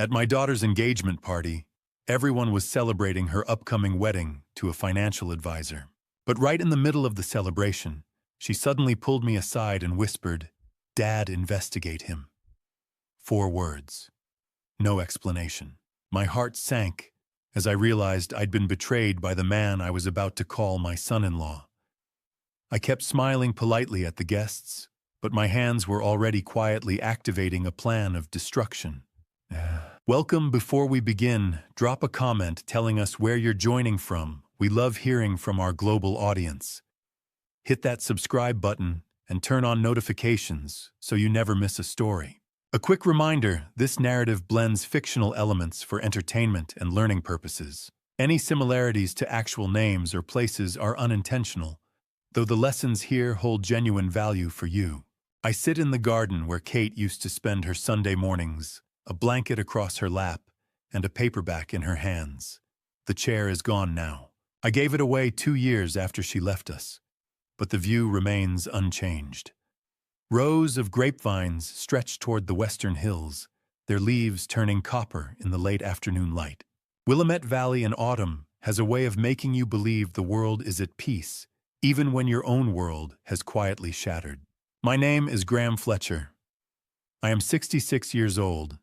At my daughter's engagement party, everyone was celebrating her upcoming wedding to a financial advisor. But right in the middle of the celebration, she suddenly pulled me aside and whispered, "Dad, investigate him." 4 words. No explanation. My heart sank as I realized I'd been betrayed by the man I was about to call my son-in-law. I kept smiling politely at the guests, but my hands were already quietly activating a plan of destruction. Welcome. Before we begin, drop a comment telling us where you're joining from. We love hearing from our global audience. Hit that subscribe button and turn on notifications so you never miss a story. A quick reminder, this narrative blends fictional elements for entertainment and learning purposes. Any similarities to actual names or places are unintentional, though the lessons here hold genuine value for you. I sit in the garden where Kate used to spend her Sunday mornings, a blanket across her lap and a paperback in her hands. The chair is gone now. I gave it away 2 years after she left us, but the view remains unchanged. Rows of grapevines stretch toward the western hills, their leaves turning copper in the late afternoon light. Willamette Valley in autumn has a way of making you believe the world is at peace, even when your own world has quietly shattered. My name is Graham Fletcher. I am 66 years old,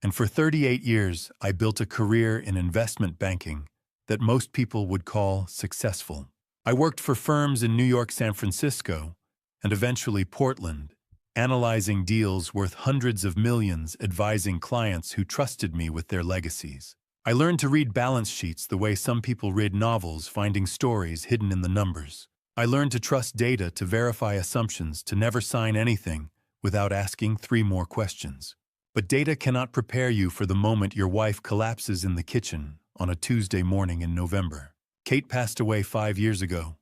and for 38 years I built a career in investment banking that most people would call successful. I worked for firms in New York, San Francisco, and eventually Portland, analyzing deals worth hundreds of millions, advising clients who trusted me with their legacies. I learned to read balance sheets the way some people read novels, finding stories hidden in the numbers. I learned to trust data, to verify assumptions, to never sign anything without asking 3 more questions. But data cannot prepare you for the moment your wife collapses in the kitchen on a Tuesday morning in November. Kate passed away 5 years ago.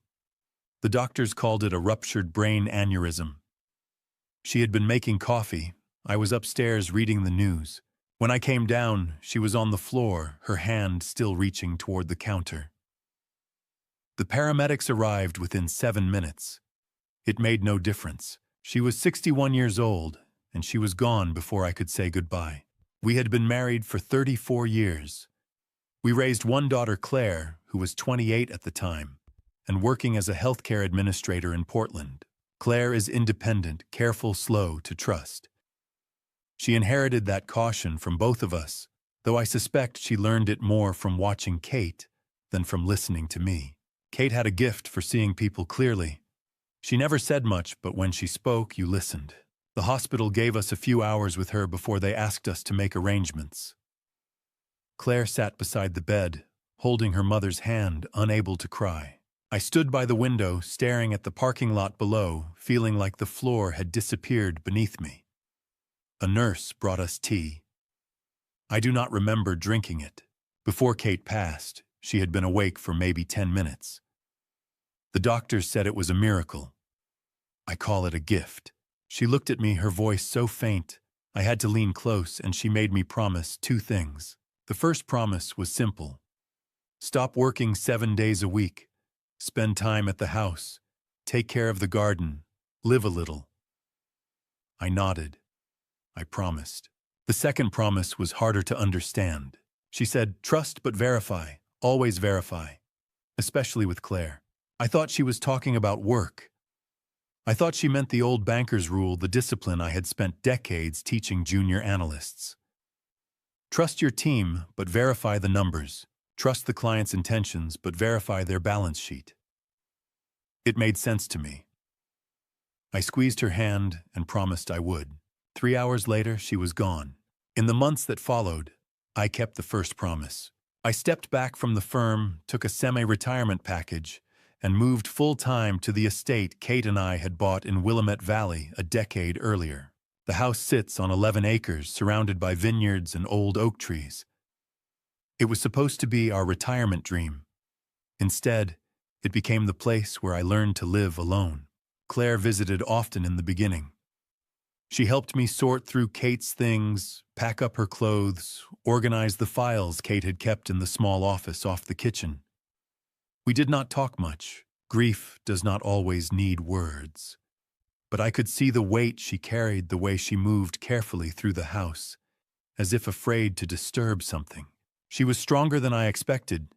The doctors called it a ruptured brain aneurysm. She had been making coffee. I was upstairs reading the news. When I came down, she was on the floor, her hand still reaching toward the counter. The paramedics arrived within 7 minutes. It made no difference. She was 61 years old, and she was gone before I could say goodbye. We had been married for 34 years. We raised one daughter, Claire, who was 28 at the time, and working as a healthcare administrator in Portland. Claire is independent, careful, slow to trust. She inherited that caution from both of us, though I suspect she learned it more from watching Kate than from listening to me. Kate had a gift for seeing people clearly. She never said much, but when she spoke, you listened. The hospital gave us a few hours with her before they asked us to make arrangements. Claire sat beside the bed, holding her mother's hand, unable to cry. I stood by the window, staring at the parking lot below, feeling like the floor had disappeared beneath me. A nurse brought us tea. I do not remember drinking it. Before Kate passed, she had been awake for maybe 10 minutes. The doctors said it was a miracle. I call it a gift. She looked at me, her voice so faint, I had to lean close, and she made me promise 2 things. The first promise was simple. Stop working 7 days a week. Spend time at the house. Take care of the garden. Live a little. I nodded. I promised. The second promise was harder to understand. She said, trust but verify. Always verify. Especially with Claire. I thought she was talking about work. I thought she meant the old banker's rule, the discipline I had spent decades teaching junior analysts. Trust your team, but verify the numbers. Trust the client's intentions, but verify their balance sheet. It made sense to me. I squeezed her hand and promised I would. 3 hours later, she was gone. In the months that followed, I kept the first promise. I stepped back from the firm, took a semi-retirement package, and moved full-time to the estate Kate and I had bought in Willamette Valley a decade earlier. The house sits on 11 acres, surrounded by vineyards and old oak trees. It was supposed to be our retirement dream. Instead, it became the place where I learned to live alone. Claire visited often in the beginning. She helped me sort through Kate's things, pack up her clothes, organize the files Kate had kept in the small office off the kitchen. We did not talk much. Grief does not always need words. But I could see the weight she carried, the way she moved carefully through the house, as if afraid to disturb something. She was stronger than I expected,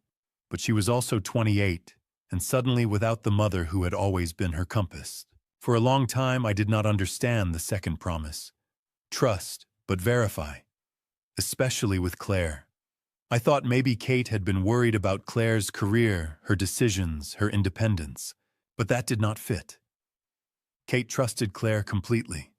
but she was also 28, and suddenly without the mother who had always been her compass. For a long time, I did not understand the second promise. Trust, but verify. Especially with Claire. I thought maybe Kate had been worried about Claire's career, her decisions, her independence. But that did not fit. Kate trusted Claire completely.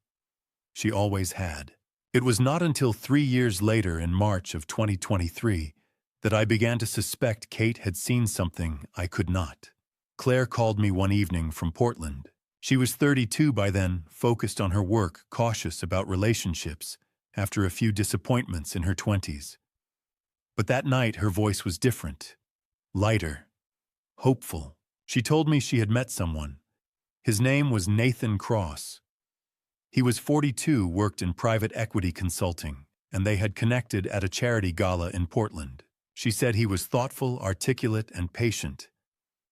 She always had. It was not until 3 years later, in March of 2023, that I began to suspect Kate had seen something I could not. Claire called me one evening from Portland. She was 32 by then, focused on her work, cautious about relationships, after a few disappointments in her 20s. But that night her voice was different, lighter, hopeful. She told me she had met someone. His name was Nathan Cross. He was 42, worked in private equity consulting, and they had connected at a charity gala in Portland. She said he was thoughtful, articulate, and patient.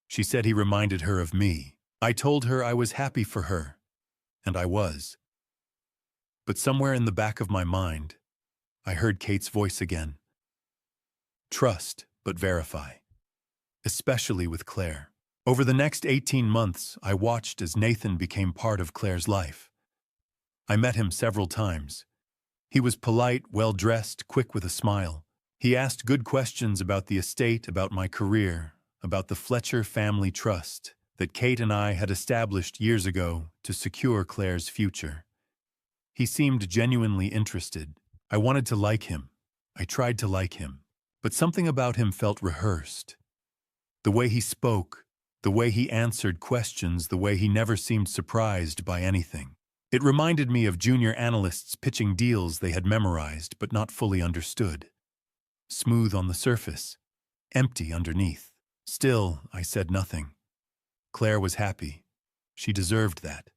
She said he reminded her of me. I told her I was happy for her, and I was. But somewhere in the back of my mind, I heard Kate's voice again. Trust, but verify. Especially with Claire. Over the next 18 months, I watched as Nathan became part of Claire's life. I met him several times. He was polite, well-dressed, quick with a smile. He asked good questions about the estate, about my career, about the Fletcher family trust that Kate and I had established years ago to secure Claire's future. He seemed genuinely interested. I wanted to like him. I tried to like him. But something about him felt rehearsed. The way he spoke, the way he answered questions, the way he never seemed surprised by anything. It reminded me of junior analysts pitching deals they had memorized but not fully understood. Smooth on the surface, empty underneath. Still, I said nothing. Claire was happy. She deserved that.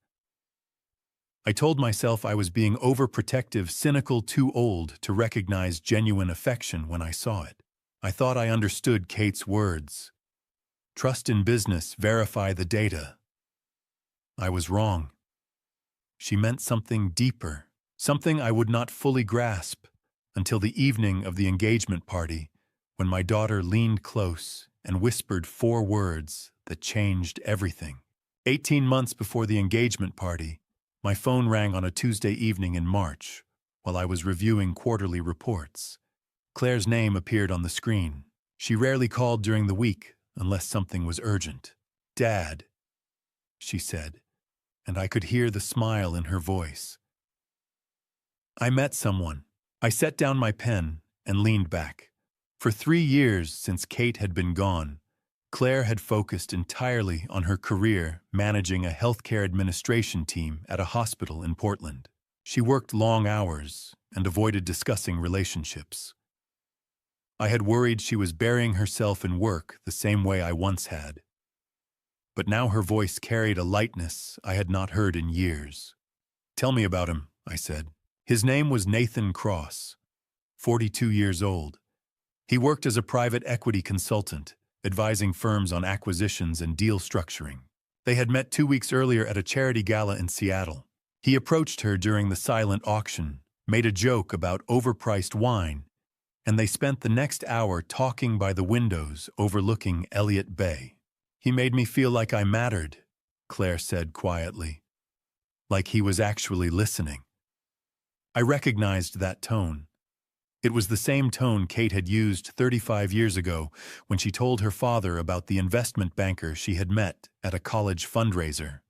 I told myself I was being overprotective, cynical, too old to recognize genuine affection when I saw it. I thought I understood Kate's words. Trust in business, verify the data. I was wrong. She meant something deeper, something I would not fully grasp until the evening of the engagement party, when my daughter leaned close and whispered 4 words that changed everything. 18 months before the engagement party, my phone rang on a Tuesday evening in March while I was reviewing quarterly reports. Claire's name appeared on the screen. She rarely called during the week unless something was urgent. "Dad," she said, and I could hear the smile in her voice. I met someone. I set down my pen and leaned back. For 3 years since Kate had been gone, Claire had focused entirely on her career managing a healthcare administration team at a hospital in Portland. She worked long hours and avoided discussing relationships. I had worried she was burying herself in work the same way I once had. But now her voice carried a lightness I had not heard in years. "Tell me about him," I said. His name was Nathan Cross, 42 years old. He worked as a private equity consultant, advising firms on acquisitions and deal structuring. They had met 2 weeks earlier at a charity gala in Seattle. He approached her during the silent auction, made a joke about overpriced wine, and they spent the next hour talking by the windows overlooking Elliott Bay. "He made me feel like I mattered," Claire said quietly. Like he was actually listening. I recognized that tone. It was the same tone Kate had used 35 years ago when she told her father about the investment banker she had met at a college fundraiser.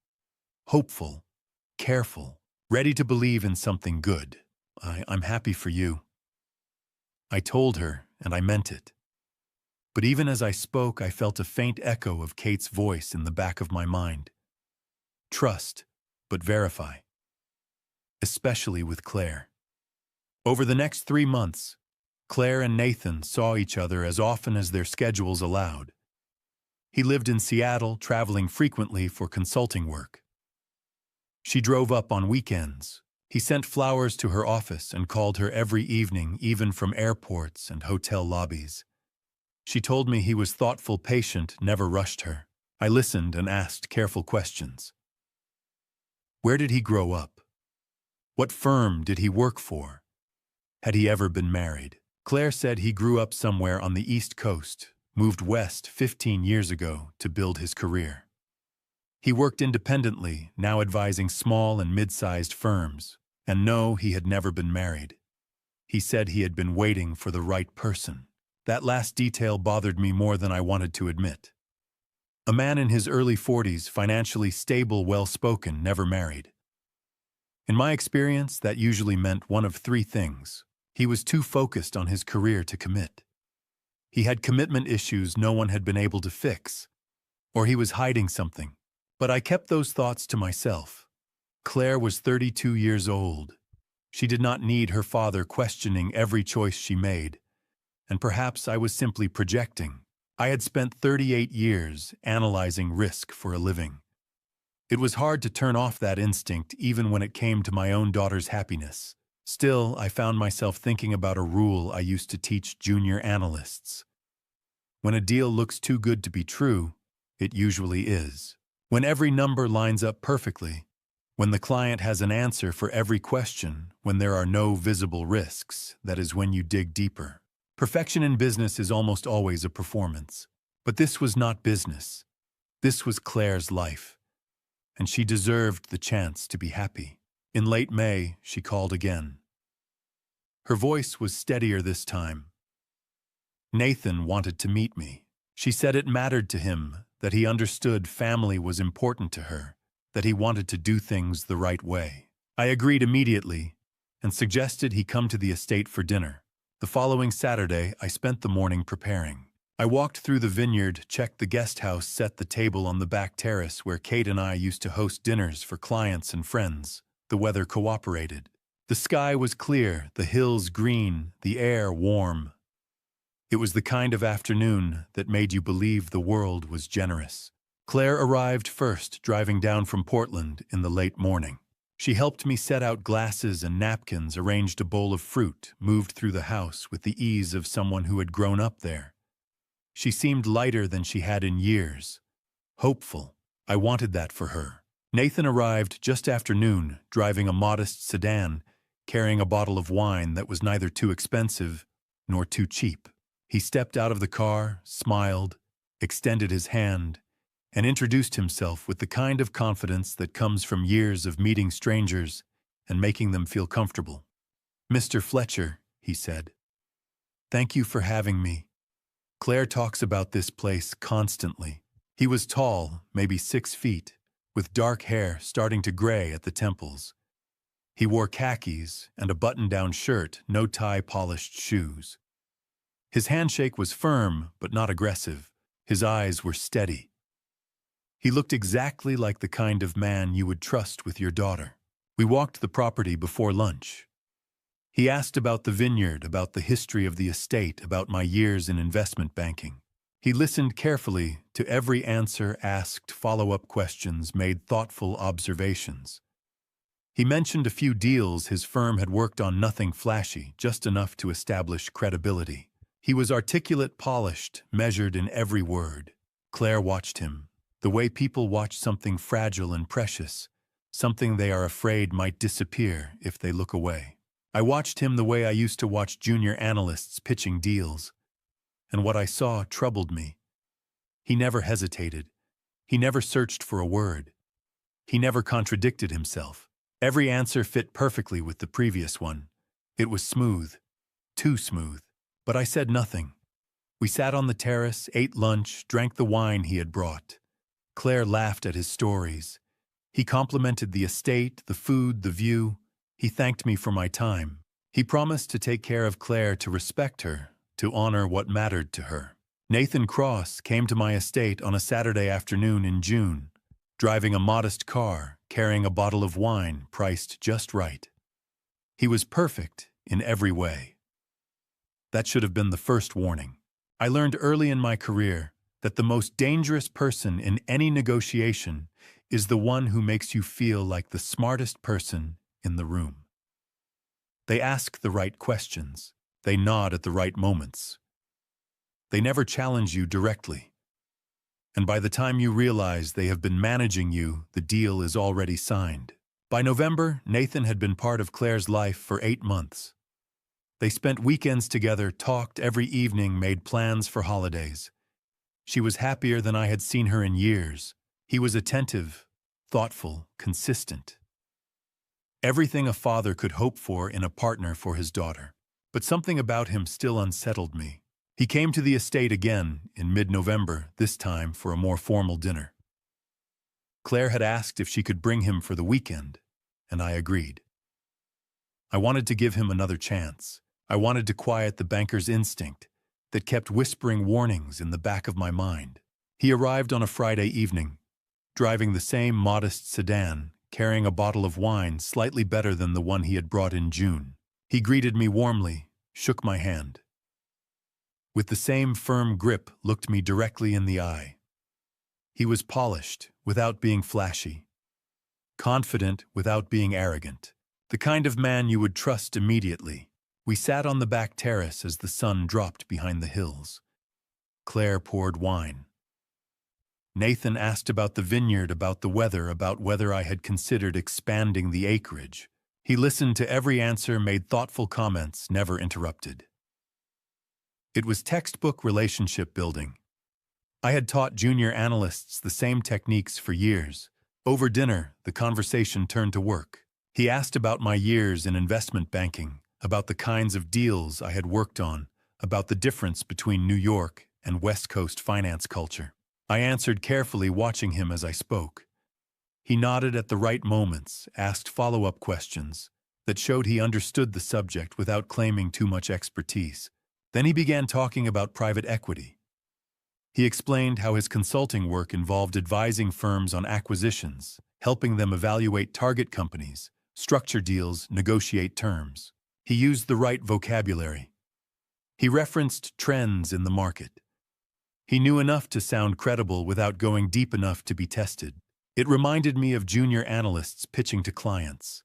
Hopeful, careful, ready to believe in something good. I'm happy for you." I told her, and I meant it. But even as I spoke, I felt a faint echo of Kate's voice in the back of my mind. Trust, but verify. Especially with Claire. Over the next 3 months, Claire and Nathan saw each other as often as their schedules allowed. He lived in Seattle, traveling frequently for consulting work. She drove up on weekends. He sent flowers to her office and called her every evening, even from airports and hotel lobbies. She told me he was thoughtful, patient, never rushed her. I listened and asked careful questions. Where did he grow up? What firm did he work for? Had he ever been married? Claire said he grew up somewhere on the East Coast, moved west 15 years ago to build his career. He worked independently, now advising small and mid-sized firms, and no, he had never been married. He said he had been waiting for the right person. That last detail bothered me more than I wanted to admit. A man in his early 40s, financially stable, well-spoken, never married. In my experience, that usually meant one of three things. He was too focused on his career to commit. He had commitment issues no one had been able to fix. Or he was hiding something. But I kept those thoughts to myself. Claire was 32 years old. She did not need her father questioning every choice she made. And perhaps I was simply projecting. I had spent 38 years analyzing risk for a living. It was hard to turn off that instinct even when it came to my own daughter's happiness. Still, I found myself thinking about a rule I used to teach junior analysts. When a deal looks too good to be true, it usually is. When every number lines up perfectly, when the client has an answer for every question, when there are no visible risks, that is when you dig deeper. Perfection in business is almost always a performance. But this was not business. This was Claire's life. And she deserved the chance to be happy. In late May, she called again. Her voice was steadier this time. Nathan wanted to meet me. She said it mattered to him, that he understood family was important to her, that he wanted to do things the right way. I agreed immediately and suggested he come to the estate for dinner. The following Saturday, I spent the morning preparing. I walked through the vineyard, checked the guest house, set the table on the back terrace where Kate and I used to host dinners for clients and friends. The weather cooperated. The sky was clear, the hills green, the air warm. It was the kind of afternoon that made you believe the world was generous. Claire arrived first, driving down from Portland in the late morning. She helped me set out glasses and napkins, arranged a bowl of fruit, moved through the house with the ease of someone who had grown up there. She seemed lighter than she had in years. Hopeful. I wanted that for her. Nathan arrived just after noon, driving a modest sedan, carrying a bottle of wine that was neither too expensive nor too cheap. He stepped out of the car, smiled, extended his hand, and introduced himself with the kind of confidence that comes from years of meeting strangers and making them feel comfortable. "Mr. Fletcher," he said, "thank you for having me. Claire talks about this place constantly." He was tall, maybe 6 feet, with dark hair starting to gray at the temples. He wore khakis and a button-down shirt, no tie, polished shoes. His handshake was firm, but not aggressive. His eyes were steady. He looked exactly like the kind of man you would trust with your daughter. We walked the property before lunch. He asked about the vineyard, about the history of the estate, about my years in investment banking. He listened carefully to every answer, asked follow-up questions, made thoughtful observations. He mentioned a few deals his firm had worked on, nothing flashy, just enough to establish credibility. He was articulate, polished, measured in every word. Claire watched him, the way people watch something fragile and precious, something they are afraid might disappear if they look away. I watched him the way I used to watch junior analysts pitching deals, and what I saw troubled me. He never hesitated. He never searched for a word. He never contradicted himself. Every answer fit perfectly with the previous one. It was smooth, too smooth. But I said nothing. We sat on the terrace, ate lunch, drank the wine he had brought. Claire laughed at his stories. He complimented the estate, the food, the view. He thanked me for my time. He promised to take care of Claire, to respect her, to honor what mattered to her. Nathan Cross came to my estate on a Saturday afternoon in June, driving a modest car, carrying a bottle of wine priced just right. He was perfect in every way. That should have been the first warning. I learned early in my career that the most dangerous person in any negotiation is the one who makes you feel like the smartest person in the room. They ask the right questions. They nod at the right moments. They never challenge you directly. And by the time you realize they have been managing you, the deal is already signed. By November, Nathan had been part of Claire's life for 8 months. They spent weekends together, talked every evening, made plans for holidays. She was happier than I had seen her in years. He was attentive, thoughtful, consistent. Everything a father could hope for in a partner for his daughter. But something about him still unsettled me. He came to the estate again in mid-November, this time for a more formal dinner. Claire had asked if she could bring him for the weekend, and I agreed. I wanted to give him another chance. I wanted to quiet the banker's instinct that kept whispering warnings in the back of my mind. He arrived on a Friday evening, driving the same modest sedan, carrying a bottle of wine slightly better than the one he had brought in June. He greeted me warmly, shook my hand. With the same firm grip, looked me directly in the eye. He was polished, without being flashy. Confident, without being arrogant. The kind of man you would trust immediately. We sat on the back terrace as the sun dropped behind the hills. Claire poured wine. Nathan asked about the vineyard, about the weather, about whether I had considered expanding the acreage. He listened to every answer, made thoughtful comments, never interrupted. It was textbook relationship building. I had taught junior analysts the same techniques for years. Over dinner, the conversation turned to work. He asked about my years in investment banking, about the kinds of deals I had worked on, about the difference between New York and West Coast finance culture. I answered carefully, watching him as I spoke. He nodded at the right moments, asked follow-up questions that showed he understood the subject without claiming too much expertise. Then he began talking about private equity. He explained how his consulting work involved advising firms on acquisitions, helping them evaluate target companies, structure deals, negotiate terms. He used the right vocabulary. He referenced trends in the market. He knew enough to sound credible without going deep enough to be tested. It reminded me of junior analysts pitching to clients.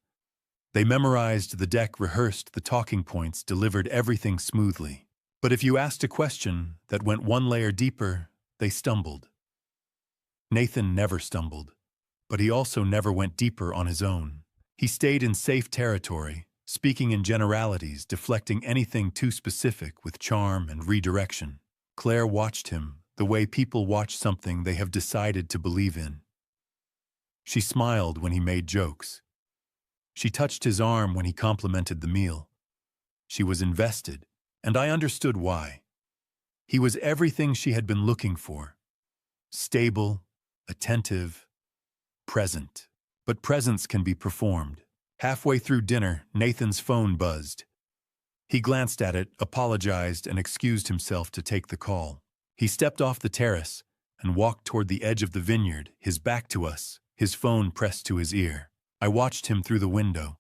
They memorized the deck, rehearsed the talking points, delivered everything smoothly. But if you asked a question that went one layer deeper, they stumbled. Nathan never stumbled, but he also never went deeper on his own. He stayed in safe territory, speaking in generalities, deflecting anything too specific with charm and redirection. Claire watched him, the way people watch something they have decided to believe in. She smiled when he made jokes. She touched his arm when he complimented the meal. She was invested, and I understood why. He was everything she had been looking for. Stable, attentive, present. But presence can be performed. Halfway through dinner, Nathan's phone buzzed. He glanced at it, apologized, and excused himself to take the call. He stepped off the terrace and walked toward the edge of the vineyard, his back to us, his phone pressed to his ear. I watched him through the window.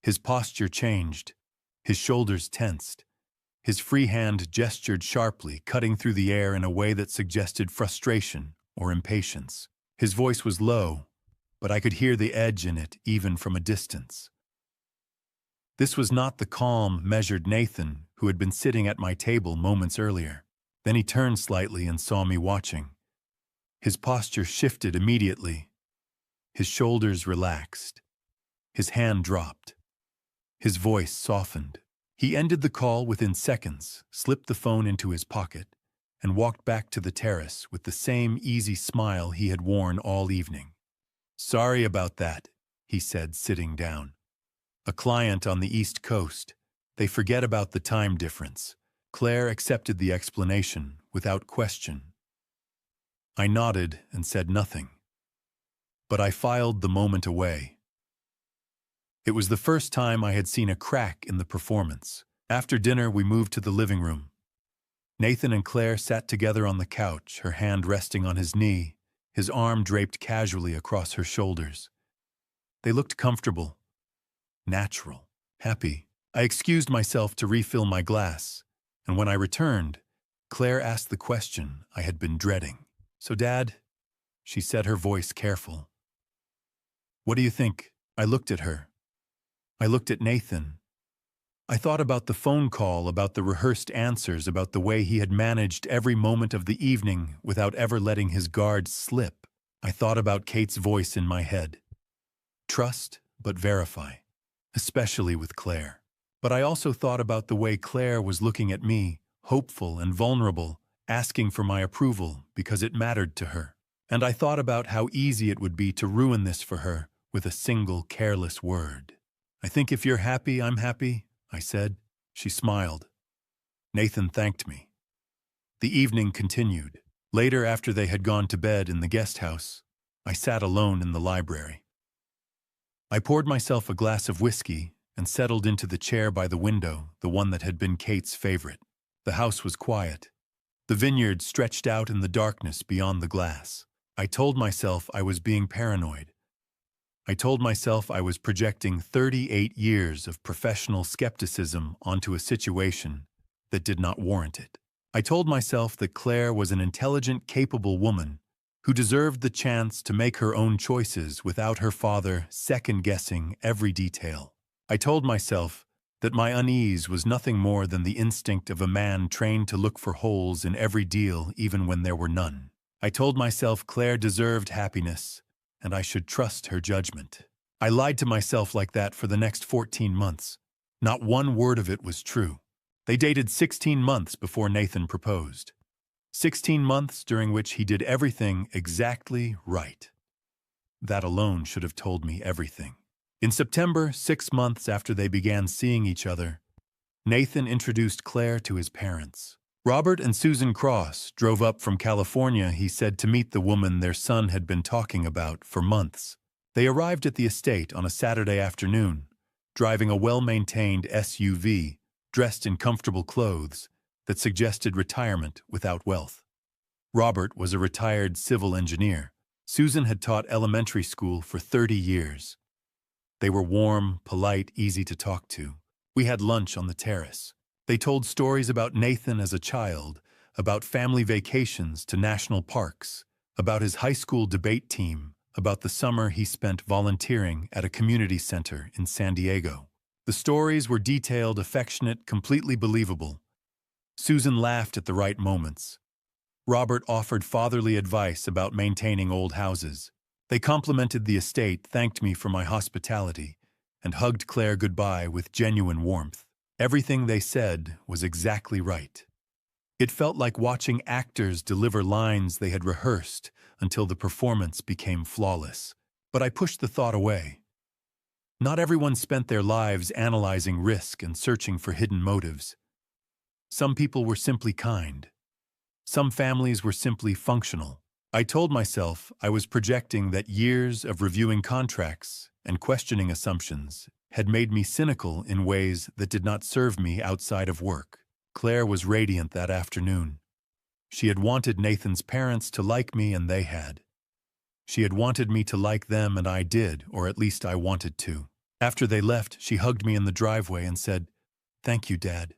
His posture changed. His shoulders tensed. His free hand gestured sharply, cutting through the air in a way that suggested frustration or impatience. His voice was low, but I could hear the edge in it even from a distance. This was not the calm, measured Nathan who had been sitting at my table moments earlier. Then he turned slightly and saw me watching. His posture shifted immediately. His shoulders relaxed. His hand dropped. His voice softened. He ended the call within seconds, slipped the phone into his pocket, and walked back to the terrace with the same easy smile he had worn all evening. "Sorry about that," he said, sitting down. "A client on the East Coast. They forget about the time difference." Claire accepted the explanation without question. I nodded and said nothing. But I filed the moment away. It was the first time I had seen a crack in the performance. After dinner, we moved to the living room. Nathan and Claire sat together on the couch, her hand resting on his knee, his arm draped casually across her shoulders. They looked comfortable, natural, happy. I excused myself to refill my glass, and when I returned, Claire asked the question I had been dreading. "So, Dad," she said, her voice careful, "what do you think?" I looked at her. I looked at Nathan. I thought about the phone call, about the rehearsed answers, about the way he had managed every moment of the evening without ever letting his guard slip. I thought about Kate's voice in my head. Trust, but verify, especially with Claire. But I also thought about the way Claire was looking at me, hopeful and vulnerable, asking for my approval because it mattered to her. And I thought about how easy it would be to ruin this for her with a single careless word. "I think if you're happy, I'm happy," I said. She smiled. Nathan thanked me. The evening continued. Later, after they had gone to bed in the guest house, I sat alone in the library. I poured myself a glass of whiskey and settled into the chair by the window, the one that had been Kate's favorite. The house was quiet. The vineyard stretched out in the darkness beyond the glass. I told myself I was being paranoid. I told myself I was projecting 38 years of professional skepticism onto a situation that did not warrant it. I told myself that Claire was an intelligent, capable woman who deserved the chance to make her own choices without her father second-guessing every detail. I told myself that my unease was nothing more than the instinct of a man trained to look for holes in every deal even when there were none. I told myself Claire deserved happiness, and I should trust her judgment. I lied to myself like that for the next 14 months. Not one word of it was true. They dated 16 months before Nathan proposed. 16 months during which he did everything exactly right. That alone should have told me everything. In September, 6 months after they began seeing each other, Nathan introduced Claire to his parents. Robert and Susan Cross drove up from California, he said, to meet the woman their son had been talking about for months. They arrived at the estate on a Saturday afternoon, driving a well-maintained SUV, dressed in comfortable clothes that suggested retirement without wealth. Robert was a retired civil engineer. Susan had taught elementary school for 30 years. They were warm, polite, easy to talk to. We had lunch on the terrace. They told stories about Nathan as a child, about family vacations to national parks, about his high school debate team, about the summer he spent volunteering at a community center in San Diego. The stories were detailed, affectionate, completely believable. Susan laughed at the right moments. Robert offered fatherly advice about maintaining old houses. They complimented the estate, thanked me for my hospitality, and hugged Claire goodbye with genuine warmth. Everything they said was exactly right. It felt like watching actors deliver lines they had rehearsed until the performance became flawless. But I pushed the thought away. Not everyone spent their lives analyzing risk and searching for hidden motives. Some people were simply kind. Some families were simply functional. I told myself I was projecting that years of reviewing contracts and questioning assumptions had made me cynical in ways that did not serve me outside of work. Claire was radiant that afternoon. She had wanted Nathan's parents to like me, and they had. She had wanted me to like them, and I did, or at least I wanted to. After they left, she hugged me in the driveway and said, "Thank you, Dad.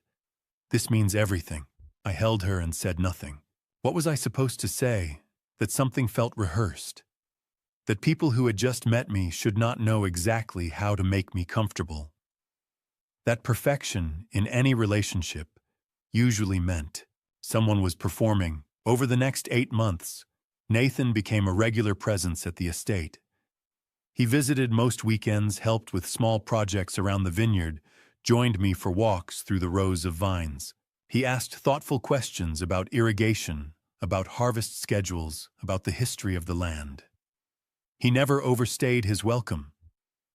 This means everything." I held her and said nothing. What was I supposed to say? That something felt rehearsed. That people who had just met me should not know exactly how to make me comfortable. That perfection in any relationship usually meant someone was performing. Over the next 8 months, Nathan became a regular presence at the estate. He visited most weekends, helped with small projects around the vineyard, joined me for walks through the rows of vines. He asked thoughtful questions about irrigation, about harvest schedules, about the history of the land. He never overstayed his welcome.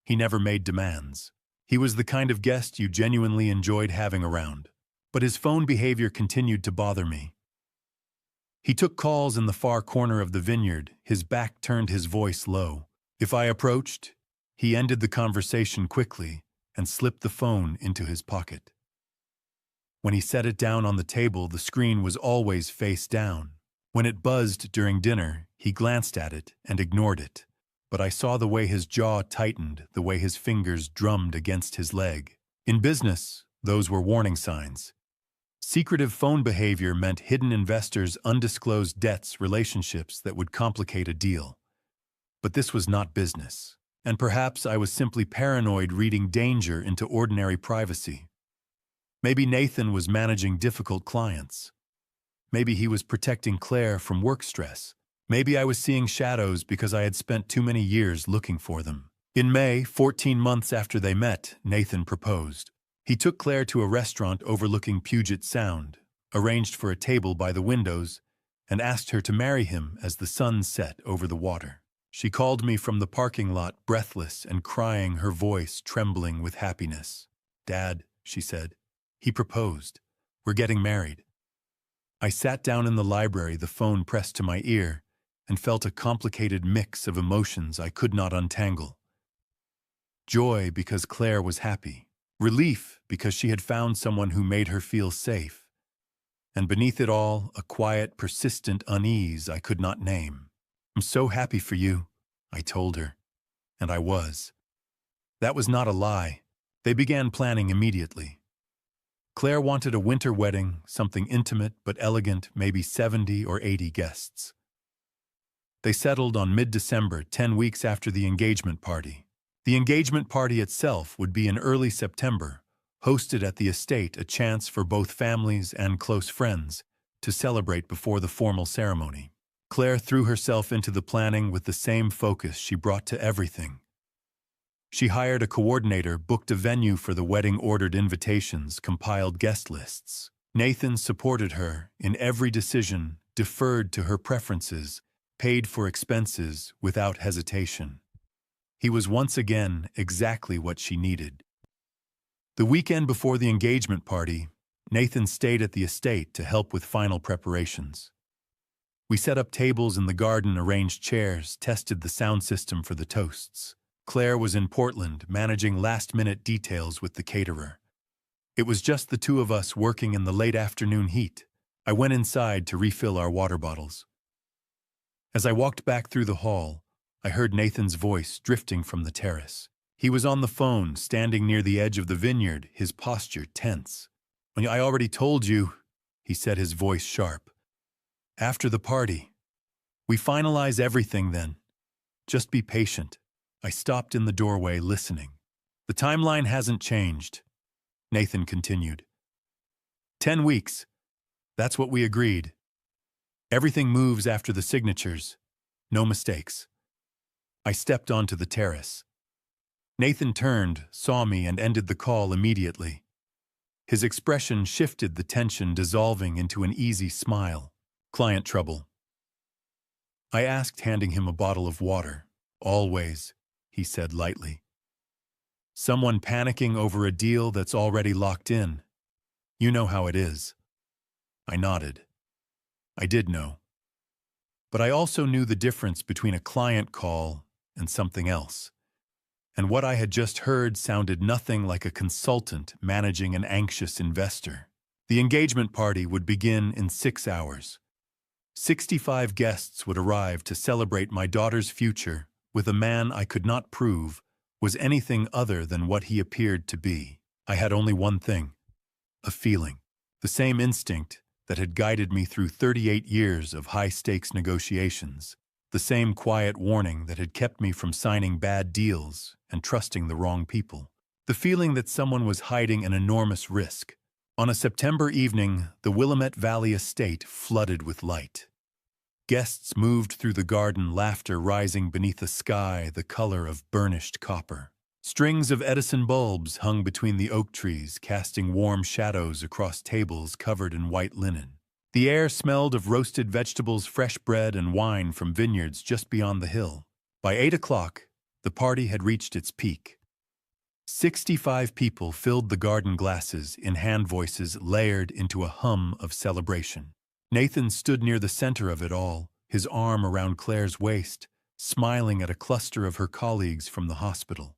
He never made demands. He was the kind of guest you genuinely enjoyed having around. But his phone behavior continued to bother me. He took calls in the far corner of the vineyard, his back turned, his voice low. If I approached, he ended the conversation quickly and slipped the phone into his pocket. When he set it down on the table, the screen was always face down. When it buzzed during dinner, he glanced at it and ignored it. But I saw the way his jaw tightened, the way his fingers drummed against his leg. In business, those were warning signs. Secretive phone behavior meant hidden investors, undisclosed debts, relationships that would complicate a deal. But this was not business. And perhaps I was simply paranoid, reading danger into ordinary privacy. Maybe Nathan was managing difficult clients. Maybe he was protecting Claire from work stress. Maybe I was seeing shadows because I had spent too many years looking for them. In May, 14 months after they met, Nathan proposed. He took Claire to a restaurant overlooking Puget Sound, arranged for a table by the windows, and asked her to marry him as the sun set over the water. She called me from the parking lot, breathless and crying, her voice trembling with happiness. "Dad," she said, "he proposed. We're getting married." I sat down in the library, the phone pressed to my ear, and felt a complicated mix of emotions I could not untangle. Joy because Claire was happy. Relief because she had found someone who made her feel safe. And beneath it all, a quiet, persistent unease I could not name. "I'm so happy for you," I told her. And I was. That was not a lie. They began planning immediately. Claire wanted a winter wedding, something intimate but elegant, maybe 70 or 80 guests. They settled on mid-December, 10 weeks after the engagement party. The engagement party itself would be in early September, hosted at the estate, a chance for both families and close friends to celebrate before the formal ceremony. Claire threw herself into the planning with the same focus she brought to everything. She hired a coordinator, booked a venue for the wedding, ordered invitations, compiled guest lists. Nathan supported her in every decision, deferred to her preferences, paid for expenses without hesitation. He was once again exactly what she needed. The weekend before the engagement party, Nathan stayed at the estate to help with final preparations. We set up tables in the garden, arranged chairs, tested the sound system for the toasts. Claire was in Portland, managing last-minute details with the caterer. It was just the two of us working in the late afternoon heat. I went inside to refill our water bottles. As I walked back through the hall, I heard Nathan's voice drifting from the terrace. He was on the phone, standing near the edge of the vineyard, his posture tense. "I already told you," he said, his voice sharp. "After the party. We finalize everything then. Just be patient." I stopped in the doorway, listening. "The timeline hasn't changed," Nathan continued. 10 weeks. That's what we agreed. Everything moves after the signatures. No mistakes." I stepped onto the terrace. Nathan turned, saw me, and ended the call immediately. His expression shifted, the tension dissolving into an easy smile. "Client trouble," I asked, handing him a bottle of water. "Always," he said lightly. "Someone panicking over a deal that's already locked in. You know how it is." I nodded. I did know. But I also knew the difference between a client call and something else. And what I had just heard sounded nothing like a consultant managing an anxious investor. The engagement party would begin in 6 hours. 65 guests would arrive to celebrate my daughter's future with a man I could not prove was anything other than what he appeared to be. I had only one thing: a feeling. The same instinct that had guided me through 38 years of high-stakes negotiations. The same quiet warning that had kept me from signing bad deals and trusting the wrong people. The feeling that someone was hiding an enormous risk. On a September evening, the Willamette Valley estate flooded with light. Guests moved through the garden, laughter rising beneath a sky the color of burnished copper. Strings of Edison bulbs hung between the oak trees, casting warm shadows across tables covered in white linen. The air smelled of roasted vegetables, fresh bread, and wine from vineyards just beyond the hill. By 8 o'clock, the party had reached its peak. 65 people filled the garden, glasses in hand, voices layered into a hum of celebration. Nathan stood near the center of it all, his arm around Claire's waist, smiling at a cluster of her colleagues from the hospital.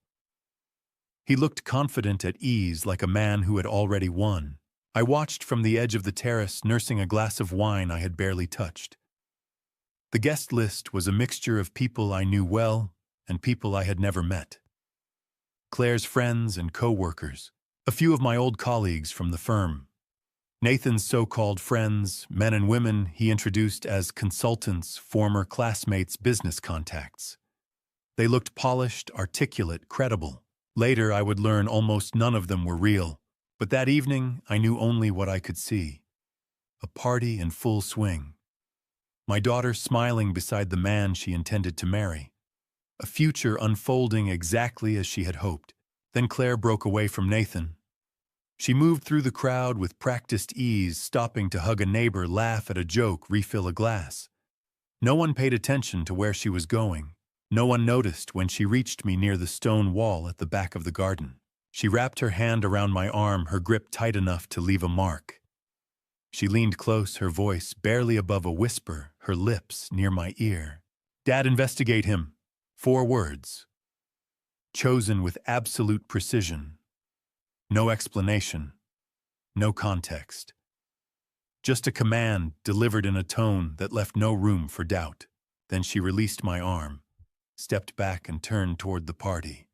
He looked confident, at ease, like a man who had already won. I watched from the edge of the terrace, nursing a glass of wine I had barely touched. The guest list was a mixture of people I knew well and people I had never met. Claire's friends and co-workers, a few of my old colleagues from the firm. Nathan's so-called friends, men and women he introduced as consultants, former classmates, business contacts. They looked polished, articulate, credible. Later, I would learn almost none of them were real. But that evening, I knew only what I could see. A party in full swing. My daughter smiling beside the man she intended to marry. A future unfolding exactly as she had hoped. Then Claire broke away from Nathan. She moved through the crowd with practiced ease, stopping to hug a neighbor, laugh at a joke, refill a glass. No one paid attention to where she was going. No one noticed when she reached me near the stone wall at the back of the garden. She wrapped her hand around my arm, her grip tight enough to leave a mark. She leaned close, her voice barely above a whisper, her lips near my ear. "Dad, investigate him." 4 words, chosen with absolute precision. No explanation, no context. Just a command delivered in a tone that left no room for doubt. Then she released my arm, stepped back and turned toward the party.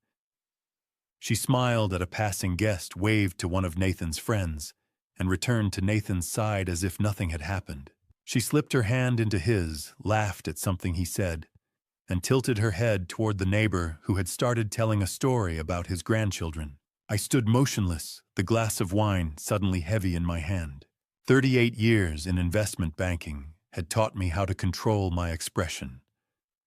She smiled at a passing guest, waved to one of Nathan's friends, and returned to Nathan's side as if nothing had happened. She slipped her hand into his, laughed at something he said, and tilted her head toward the neighbor who had started telling a story about his grandchildren. I stood motionless, the glass of wine suddenly heavy in my hand. 38 years in investment banking had taught me how to control my expression,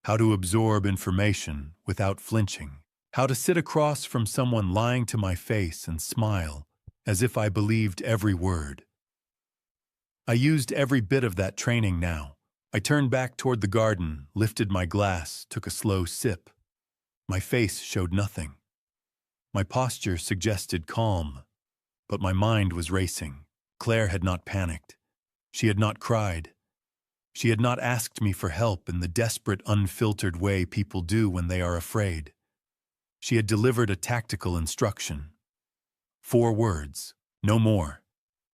how to absorb information without flinching, how to sit across from someone lying to my face and smile as if I believed every word. I used every bit of that training now. I turned back toward the garden, lifted my glass, took a slow sip. My face showed nothing. My posture suggested calm, but my mind was racing. Claire had not panicked. She had not cried. She had not asked me for help in the desperate, unfiltered way people do when they are afraid. She had delivered a tactical instruction. 4 words, no more,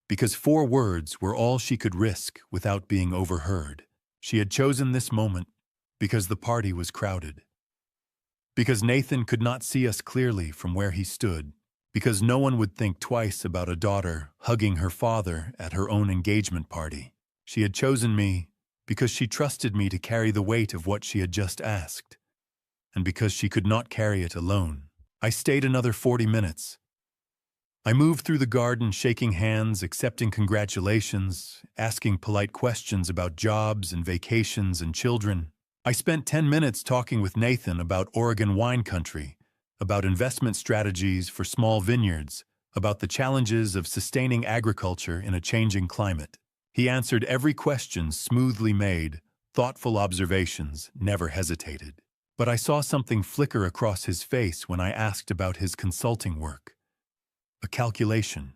because 4 words were all she could risk without being overheard. She had chosen this moment because the party was crowded, because Nathan could not see us clearly from where he stood, because no one would think twice about a daughter hugging her father at her own engagement party. She had chosen me because she trusted me to carry the weight of what she had just asked, and because she could not carry it alone. I stayed another 40 minutes. I moved through the garden, shaking hands, accepting congratulations, asking polite questions about jobs and vacations and children. I spent 10 minutes talking with Nathan about Oregon wine country, about investment strategies for small vineyards, about the challenges of sustaining agriculture in a changing climate. He answered every question, smoothly made, thoughtful observations, never hesitated. But I saw something flicker across his face when I asked about his consulting work. A calculation,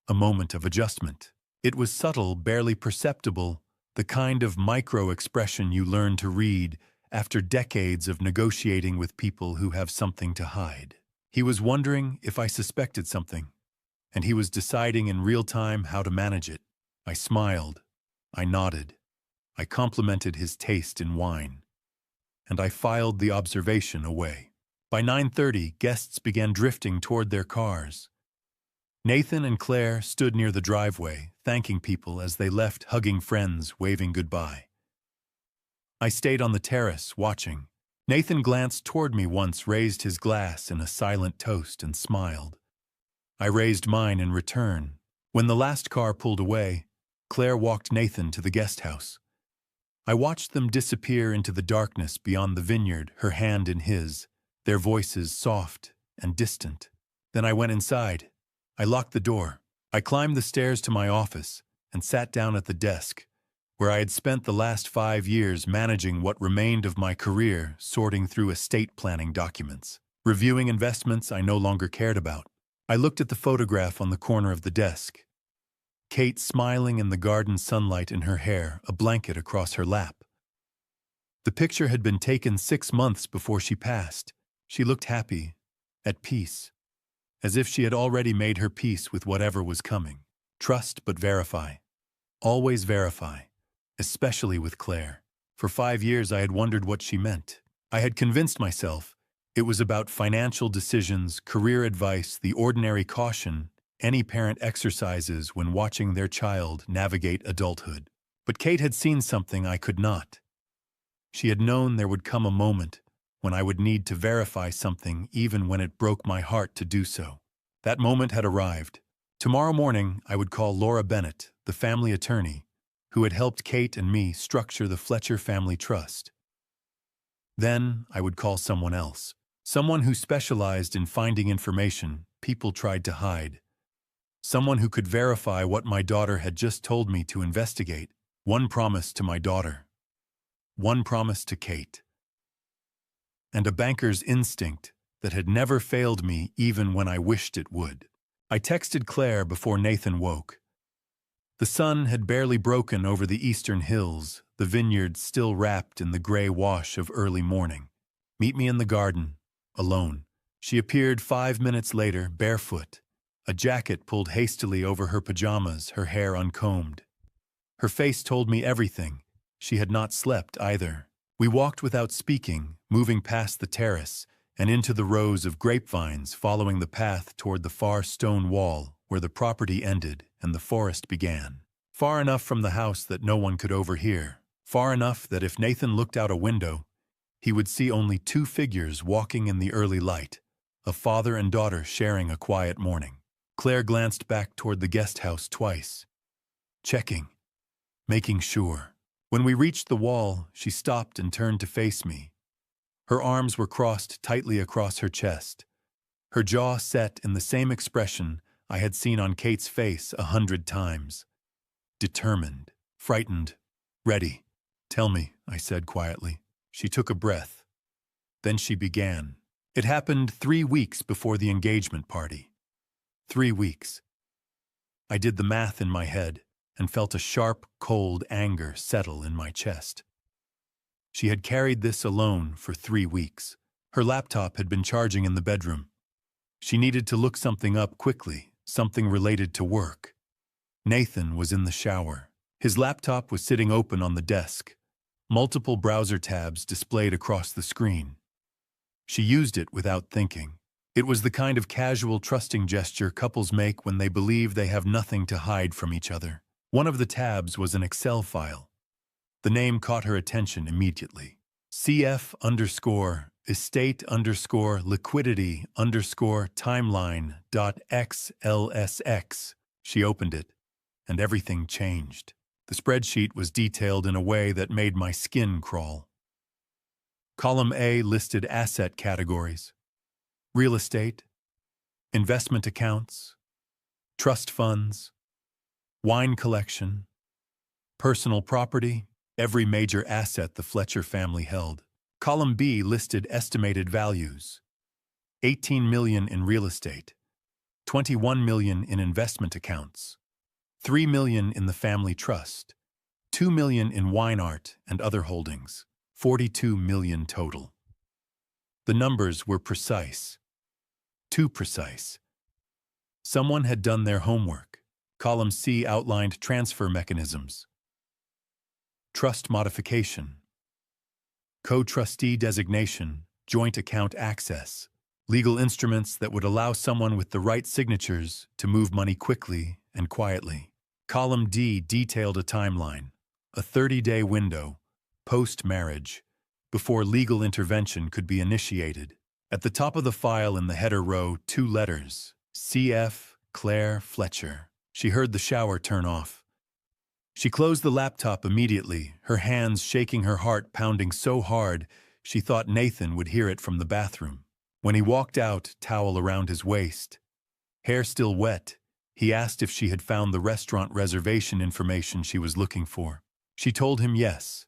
a moment of adjustment. It was subtle, barely perceptible, the kind of micro-expression you learn to read after decades of negotiating with people who have something to hide. He was wondering if I suspected something, and he was deciding in real time how to manage it. I smiled. I nodded. I complimented his taste in wine. And I filed the observation away. By 9:30, guests began drifting toward their cars. Nathan and Claire stood near the driveway, thanking people as they left, hugging friends, waving goodbye. I stayed on the terrace, watching. Nathan glanced toward me once, raised his glass in a silent toast, and smiled. I raised mine in return. When the last car pulled away, Claire walked Nathan to the guest house. I watched them disappear into the darkness beyond the vineyard, her hand in his, their voices soft and distant. Then I went inside. I locked the door. I climbed the stairs to my office and sat down at the desk, where I had spent the last 5 years managing what remained of my career, sorting through estate planning documents, reviewing investments I no longer cared about. I looked at the photograph on the corner of the desk. Kate smiling in the garden sunlight in her hair, a blanket across her lap. The picture had been taken 6 months before she passed. She looked happy, at peace, as if she had already made her peace with whatever was coming. Trust but verify. Always verify, especially with Claire. For 5 years I had wondered what she meant. I had convinced myself it was about financial decisions, career advice, the ordinary caution any parent exercises when watching their child navigate adulthood. But Kate had seen something I could not. She had known there would come a moment when I would need to verify something even when it broke my heart to do so. That moment had arrived. Tomorrow morning I would call Laura Bennett, the family attorney, who had helped Kate and me structure the Fletcher Family Trust. Then I would call someone else, someone who specialized in finding information people tried to hide. Someone who could verify what my daughter had just told me to investigate. One promise to my daughter. One promise to Kate. And a banker's instinct that had never failed me even when I wished it would. I texted Claire before Nathan woke. The sun had barely broken over the eastern hills, the vineyards still wrapped in the gray wash of early morning. Meet me in the garden, alone. She appeared 5 minutes later, barefoot, a jacket pulled hastily over her pajamas, her hair uncombed. Her face told me everything. She had not slept either. We walked without speaking, moving past the terrace and into the rows of grapevines, following the path toward the far stone wall where the property ended and the forest began. Far enough from the house that no one could overhear. Far enough that if Nathan looked out a window, he would see only two figures walking in the early light, a father and daughter sharing a quiet morning. Claire glanced back toward the guest house twice, checking, making sure. When we reached the wall, she stopped and turned to face me. Her arms were crossed tightly across her chest, her jaw set in the same expression I had seen on Kate's face 100 times. Determined, frightened, ready. "Tell me," I said quietly. She took a breath. Then she began. It happened 3 weeks before the engagement party. 3 weeks. I did the math in my head and felt a sharp, cold anger settle in my chest. She had carried this alone for 3 weeks. Her laptop had been charging in the bedroom. She needed to look something up quickly, something related to work. Nathan was in the shower. His laptop was sitting open on the desk, multiple browser tabs displayed across the screen. She used it without thinking. It was the kind of casual, trusting gesture couples make when they believe they have nothing to hide from each other. One of the tabs was an Excel file. The name caught her attention immediately. CF_estate_liquidity_timeline.xlsx. She opened it, and everything changed. The spreadsheet was detailed in a way that made my skin crawl. Column A listed asset categories: real estate, investment accounts, trust funds, wine collection, personal property, every major asset the Fletcher family held. Column B listed estimated values: 18 million in real estate, 21 million in investment accounts, 3 million in the family trust, 2 million in wine art and other holdings, 42 million total. The numbers were precise. Too precise. Someone had done their homework. Column C outlined transfer mechanisms: trust modification, co-trustee designation, joint account access, legal instruments that would allow someone with the right signatures to move money quickly and quietly. Column D detailed a timeline, a 30-day window, post-marriage, before legal intervention could be initiated. At the top of the file in the header row, 2 letters: CF Claire Fletcher. She heard the shower turn off. She closed the laptop immediately, her hands shaking, her heart pounding so hard she thought Nathan would hear it from the bathroom. When he walked out, towel around his waist, hair still wet, he asked if she had found the restaurant reservation information she was looking for. She told him yes.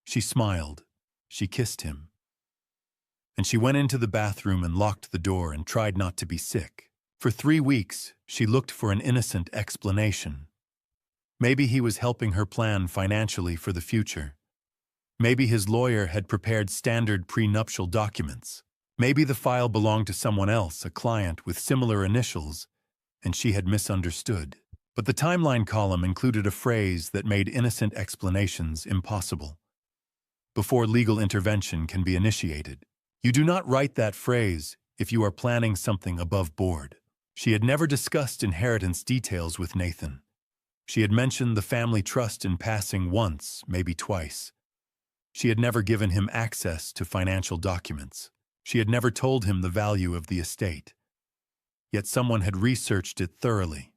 She smiled. She kissed him. And she went into the bathroom and locked the door and tried not to be sick. For 3 weeks, she looked for an innocent explanation. Maybe he was helping her plan financially for the future. Maybe his lawyer had prepared standard prenuptial documents. Maybe the file belonged to someone else, a client with similar initials, and she had misunderstood. But the timeline column included a phrase that made innocent explanations impossible. Before legal intervention can be initiated. You do not write that phrase if you are planning something above board. She had never discussed inheritance details with Nathan. She had mentioned the family trust in passing once, maybe twice. She had never given him access to financial documents. She had never told him the value of the estate. Yet someone had researched it thoroughly.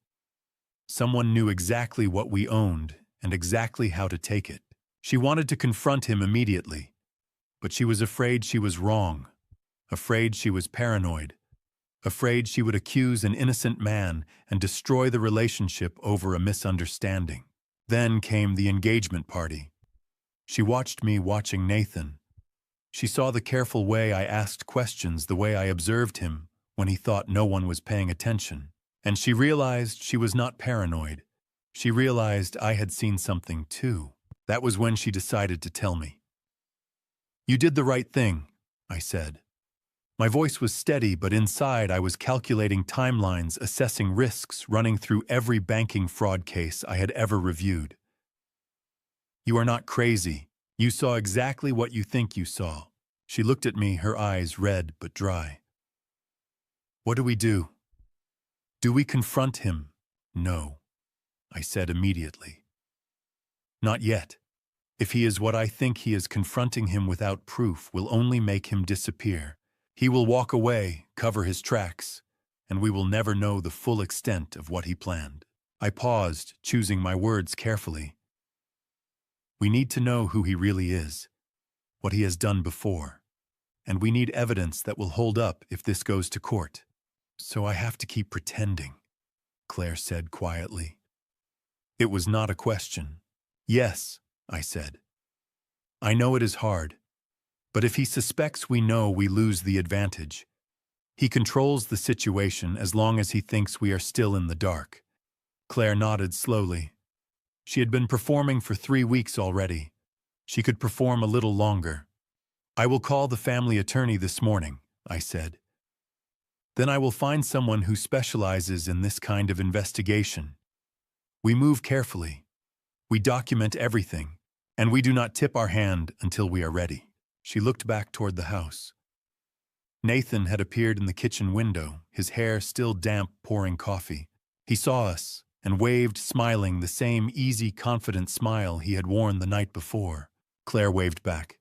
Someone knew exactly what we owned and exactly how to take it. She wanted to confront him immediately, but she was afraid she was wrong, afraid she was paranoid, afraid she would accuse an innocent man and destroy the relationship over a misunderstanding. Then came the engagement party. She watched me watching Nathan. She saw the careful way I asked questions, the way I observed him when he thought no one was paying attention. And she realized she was not paranoid. She realized I had seen something too. That was when she decided to tell me. "You did the right thing," I said. My voice was steady, but inside I was calculating timelines, assessing risks, running through every banking fraud case I had ever reviewed. "You are not crazy. You saw exactly what you think you saw." She looked at me, her eyes red but dry. "What do we do? Do we confront him?" "No," I said immediately. "Not yet. If he is what I think he is, confronting him without proof will only make him disappear. He will walk away, cover his tracks, and we will never know the full extent of what he planned." I paused, choosing my words carefully. "We need to know who he really is, what he has done before, and we need evidence that will hold up if this goes to court. So I have to keep pretending," Claire said quietly. It was not a question. "Yes," I said. "I know it is hard, but if he suspects we know, we lose the advantage. He controls the situation as long as he thinks we are still in the dark." Claire nodded slowly. She had been performing for 3 weeks already. She could perform a little longer. "I will call the family attorney this morning," I said. "Then I will find someone who specializes in this kind of investigation. We move carefully. We document everything, and we do not tip our hand until we are ready." She looked back toward the house. Nathan had appeared in the kitchen window, his hair still damp, pouring coffee. He saw us and waved, smiling the same easy, confident smile he had worn the night before. Claire waved back.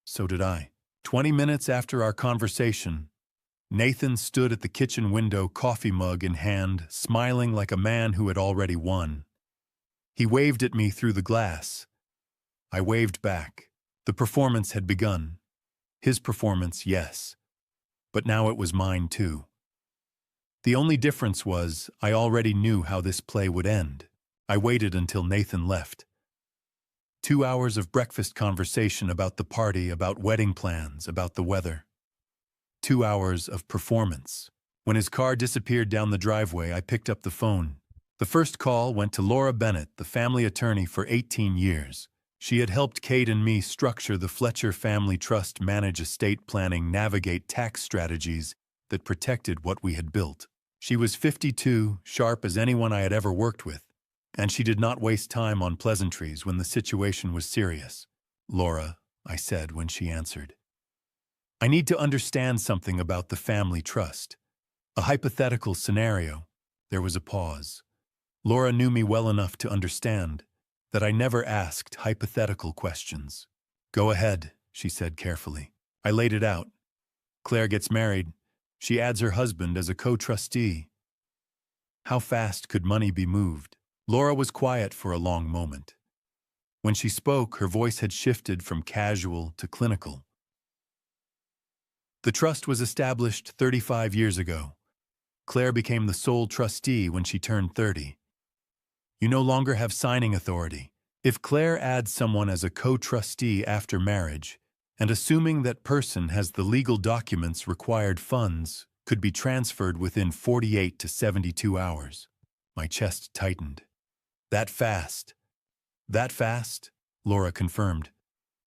So did I. 20 minutes after our conversation, Nathan stood at the kitchen window, coffee mug in hand, smiling like a man who had already won. He waved at me through the glass. I waved back. The performance had begun. His performance, yes. But now it was mine too. The only difference was I already knew how this play would end. I waited until Nathan left. 2 hours of breakfast conversation about the party, about wedding plans, about the weather. 2 hours of performance. When his car disappeared down the driveway, I picked up the phone. The first call went to Laura Bennett, the family attorney for 18 years. She had helped Kate and me structure the Fletcher Family Trust, manage estate planning, navigate tax strategies that protected what we had built. She was 52, sharp as anyone I had ever worked with, and she did not waste time on pleasantries when the situation was serious. "Laura," I said when she answered, "I need to understand something about the family trust. A hypothetical scenario." There was a pause. Laura knew me well enough to understand that I never asked hypothetical questions. "Go ahead," she said carefully. I laid it out. Claire gets married. She adds her husband as a co-trustee. How fast could money be moved? Laura was quiet for a long moment. When she spoke, her voice had shifted from casual to clinical. "The trust was established 35 years ago. Claire became the sole trustee when she turned 30. You no longer have signing authority. If Claire adds someone as a co-trustee after marriage, and assuming that person has the legal documents, required funds could be transferred within 48 to 72 hours. My chest tightened. That fast? That fast? Laura confirmed.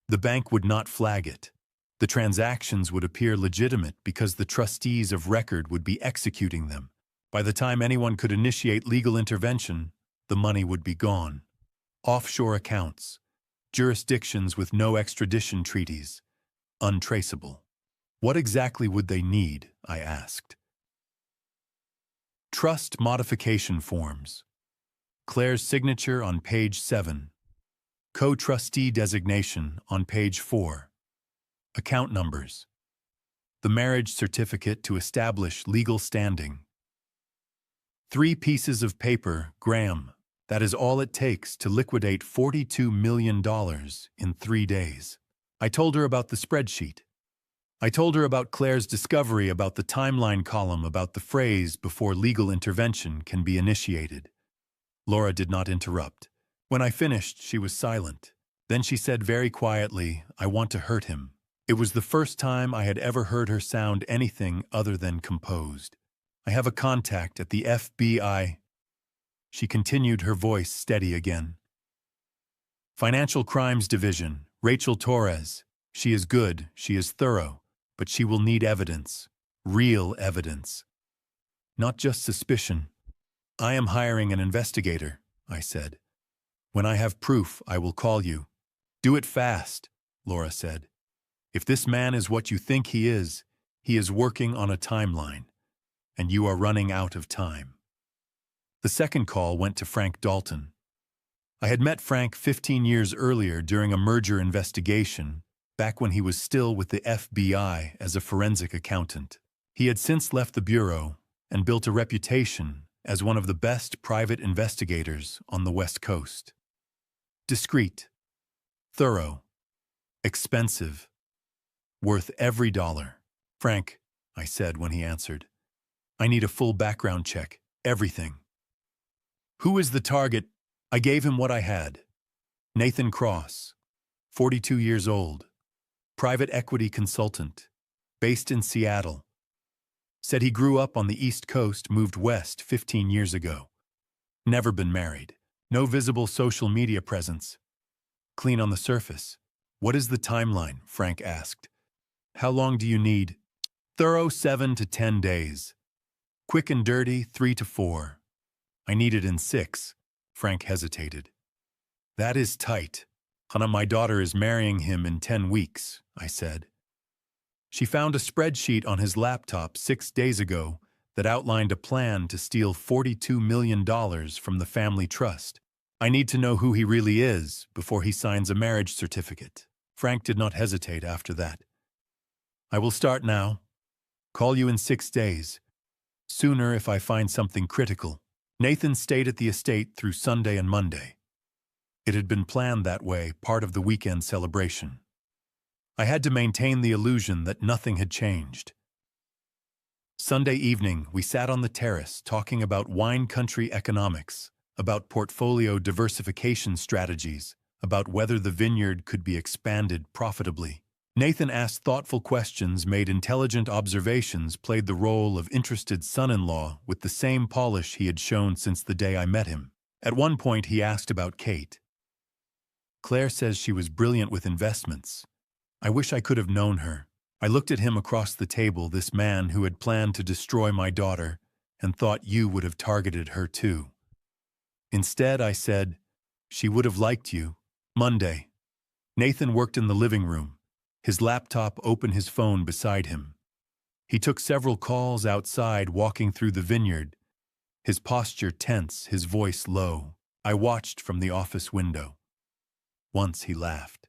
The bank would not flag it. The transactions would appear legitimate because the trustees of record would be executing them. By the time anyone could initiate legal intervention, the money would be gone. Offshore accounts, jurisdictions with no extradition treaties, untraceable. What exactly would they need? I asked. Trust modification forms. Claire's signature on page 7. Co-trustee designation on page 4. Account numbers. The marriage certificate to establish legal standing. 3 pieces of paper, Graham. That is all it takes to liquidate $42 million in 3 days. I told her about the spreadsheet. I told her about Claire's discovery about the timeline column about the phrase before legal intervention can be initiated. Laura did not interrupt. When I finished, she was silent. Then she said very quietly, "I want to hurt him." It was the first time I had ever heard her sound anything other than composed. "I have a contact at the FBI." She continued, her voice steady again. "Financial Crimes Division, Rachel Torres. She is good, she is thorough, but she will need evidence. Real evidence. Not just suspicion." "I am hiring an investigator," I said. "When I have proof, I will call you." "Do it fast," Laura said. "If this man is what you think he is working on a timeline, and you are running out of time." The second call went to Frank Dalton. I had met Frank 15 years earlier during a merger investigation, back when he was still with the FBI as a forensic accountant. He had since left the bureau and built a reputation as one of the best private investigators on the West Coast. Discreet, thorough, expensive, worth every dollar. "Frank," I said when he answered, "I need a full background check, everything." "Who is the target?" I gave him what I had. Nathan Cross, 42 years old, private equity consultant, based in Seattle. Said he grew up on the East Coast, moved west 15 years ago. Never been married. No visible social media presence. Clean on the surface. "What is the timeline?" Frank asked. "How long do you need?" "Thorough 7 to 10 days. Quick and dirty 3 to 4. I need it in 6. Frank hesitated. "That is tight. Hannah, my daughter is marrying him in 10 weeks, I said. She found a spreadsheet on his laptop 6 days ago that outlined a plan to steal $42 million from the family trust. I need to know who he really is before he signs a marriage certificate." Frank did not hesitate after that. "I will start now. Call you in 6 days. Sooner if I find something critical." Nathan stayed at the estate through Sunday and Monday. It had been planned that way, part of the weekend celebration. I had to maintain the illusion that nothing had changed. Sunday evening, we sat on the terrace talking about wine country economics, about portfolio diversification strategies, about whether the vineyard could be expanded profitably. Nathan asked thoughtful questions, made intelligent observations, played the role of interested son-in-law with the same polish he had shown since the day I met him. At one point, he asked about Kate. "Claire says she was brilliant with investments. I wish I could have known her." I looked at him across the table, this man who had planned to destroy my daughter, and thought you would have targeted her too. Instead, I said, "She would have liked you." Monday. Nathan worked in the living room, his laptop open, his phone beside him. He took several calls outside, walking through the vineyard, his posture tense, his voice low. I watched from the office window. Once he laughed.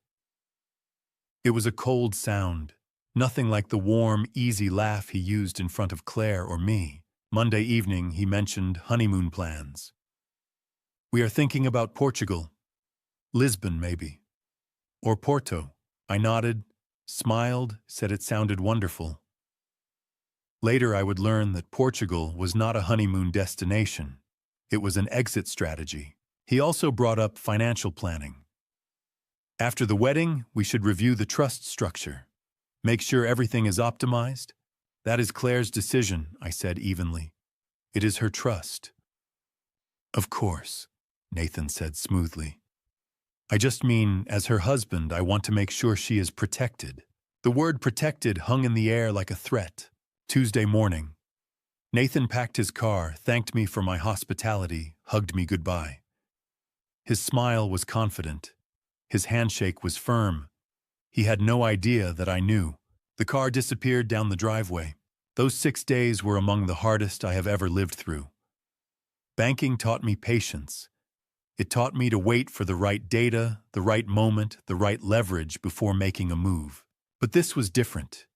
It was a cold sound, nothing like the warm, easy laugh he used in front of Claire or me. Monday evening, he mentioned honeymoon plans. "We are thinking about Portugal. Lisbon, maybe. Or Porto." I nodded, smiled, said it sounded wonderful. Later, I would learn that Portugal was not a honeymoon destination. It was an exit strategy. He also brought up financial planning. After the wedding, we should review the trust structure. Make sure everything is optimized. "That is Claire's decision," I said evenly. "It is her trust." "Of course," Nathan said smoothly. "I just mean, as her husband, I want to make sure she is protected." The word protected hung in the air like a threat. Tuesday morning. Nathan packed his car, thanked me for my hospitality, hugged me goodbye. His smile was confident. His handshake was firm. He had no idea that I knew. The car disappeared down the driveway. Those 6 days were among the hardest I have ever lived through. Banking taught me patience. It taught me to wait for the right data, the right moment, the right leverage before making a move. But this was different.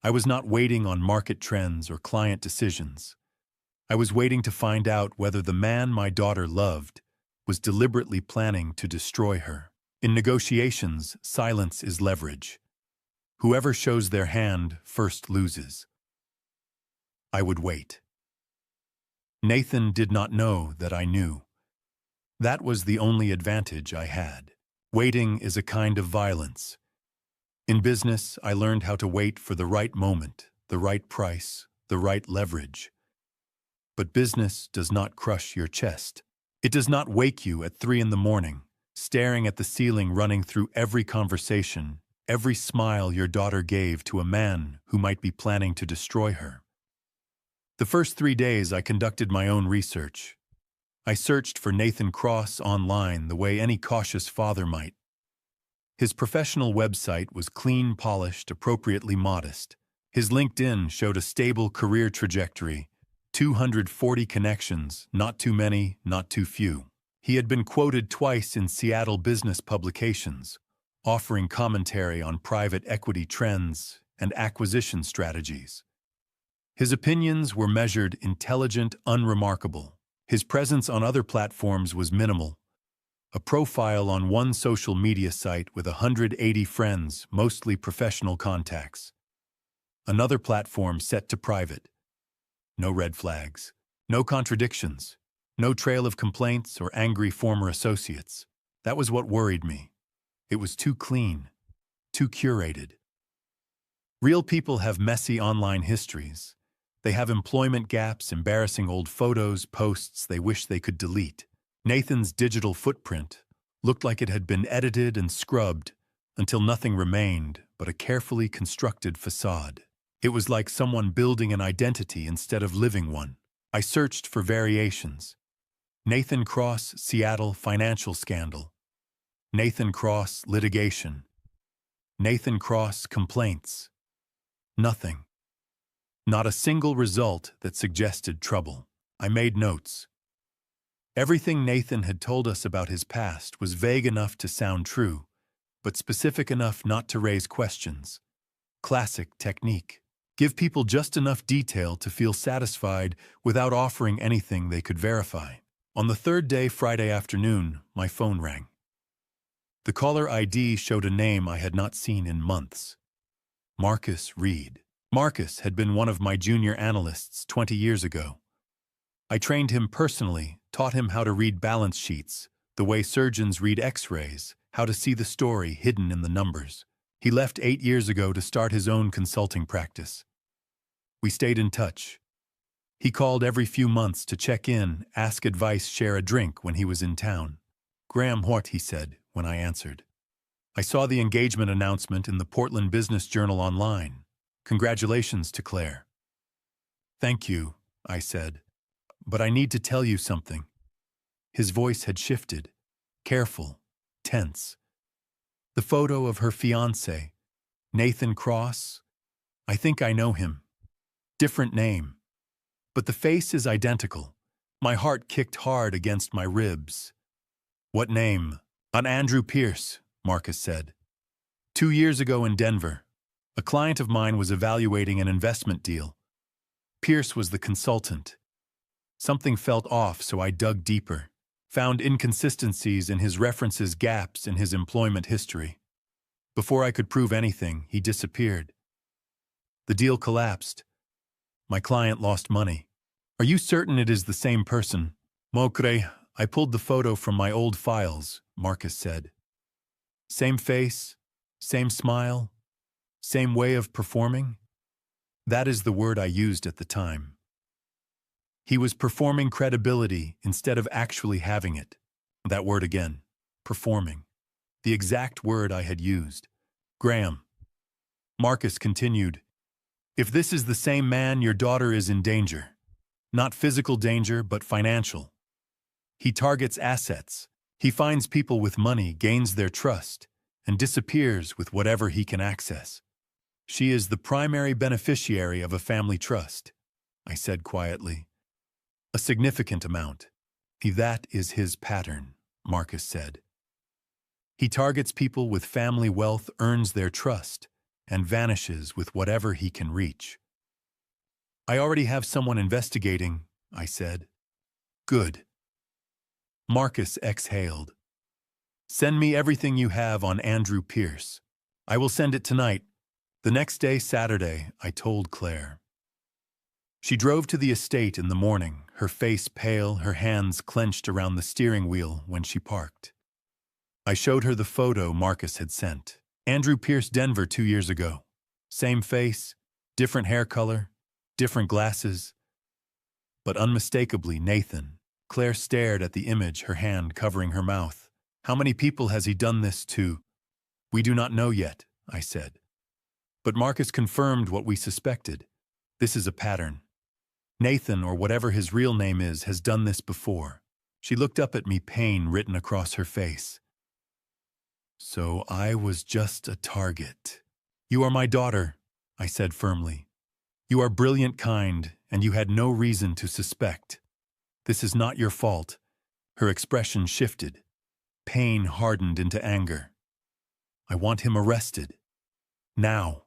I was not waiting on market trends or client decisions. I was waiting to find out whether the man my daughter loved was deliberately planning to destroy her. In negotiations, silence is leverage. Whoever shows their hand first loses. I would wait. Nathan did not know that I knew. That was the only advantage I had. Waiting is a kind of violence. In business, I learned how to wait for the right moment, the right price, the right leverage. But business does not crush your chest. It does not wake you at 3 in the morning, staring at the ceiling, running through every conversation, every smile your daughter gave to a man who might be planning to destroy her. The first 3 days I conducted my own research. I searched for Nathan Cross online the way any cautious father might. His professional website was clean, polished, appropriately modest. His LinkedIn showed a stable career trajectory, 240 connections, not too many, not too few. He had been quoted twice in Seattle business publications, offering commentary on private equity trends and acquisition strategies. His opinions were measured, intelligent, unremarkable. His presence on other platforms was minimal. A profile on one social media site with 180 friends, mostly professional contacts. Another platform set to private. No red flags, no contradictions, no trail of complaints or angry former associates. That was what worried me. It was too clean, too curated. Real people have messy online histories. They have employment gaps, embarrassing old photos, posts they wish they could delete. Nathan's digital footprint looked like it had been edited and scrubbed until nothing remained but a carefully constructed facade. It was like someone building an identity instead of living one. I searched for variations. Nathan Cross, Seattle financial scandal. Nathan Cross, litigation. Nathan Cross, complaints. Nothing. Not a single result that suggested trouble. I made notes. Everything Nathan had told us about his past was vague enough to sound true, but specific enough not to raise questions. Classic technique. Give people just enough detail to feel satisfied without offering anything they could verify. On the third day, Friday afternoon, my phone rang. The caller ID showed a name I had not seen in months. Marcus Reed. Marcus had been one of my junior analysts 20 years ago. I trained him personally, taught him how to read balance sheets, the way surgeons read X-rays, how to see the story hidden in the numbers. He left 8 years ago to start his own consulting practice. We stayed in touch. He called every few months to check in, ask advice, share a drink when he was in town. "Graham, what?" he said when I answered. "I saw the engagement announcement in the Portland Business Journal online. Congratulations to Claire." "Thank you," I said, "but I need to tell you something." His voice had shifted, careful, tense. The photo of her fiancé, Nathan Cross, I think I know him. Different name. But the face is identical. My heart kicked hard against my ribs. "What name?" "On Andrew Pierce," Marcus said. 2 years ago in Denver, a client of mine was evaluating an investment deal. Pierce was the consultant. Something felt off, so I dug deeper. Found inconsistencies in his references, gaps in his employment history. Before I could prove anything, he disappeared. The deal collapsed. My client lost money. "Are you certain it is the same person?" "Mokre, I pulled the photo from my old files," Marcus said. "Same face, same smile, same way of performing?" That is the word I used at the time. He was performing credibility instead of actually having it. That word again, performing. The exact word I had used. "Graham," Marcus continued, "if this is the same man, your daughter is in danger. Not physical danger, but financial. He targets assets. He finds people with money, gains their trust, and disappears with whatever he can access. She is the primary beneficiary of a family trust," I said quietly. "A significant amount." "That is his pattern," Marcus said. "He targets people with family wealth, earns their trust, and vanishes with whatever he can reach." "I already have someone investigating," I said. "Good." Marcus exhaled. "Send me everything you have on Andrew Pierce. I will send it tonight. The next day, Saturday, I told Claire. She drove to the estate in the morning, her face pale, her hands clenched around the steering wheel when she parked. I showed her the photo Marcus had sent. Andrew Pierce, Denver, 2 years ago. Same face, different hair color, different glasses, but unmistakably Nathan. Claire stared at the image, her hand covering her mouth. How many people has he done this to? We do not know yet, I said. But Marcus confirmed what we suspected. This is a pattern. Nathan, or whatever his real name is, has done this before. She looked up at me, pain written across her face. So I was just a target. You are my daughter, I said firmly. You are brilliant, kind, and you had no reason to suspect. This is not your fault. Her expression shifted. Pain hardened into anger. I want him arrested. Now.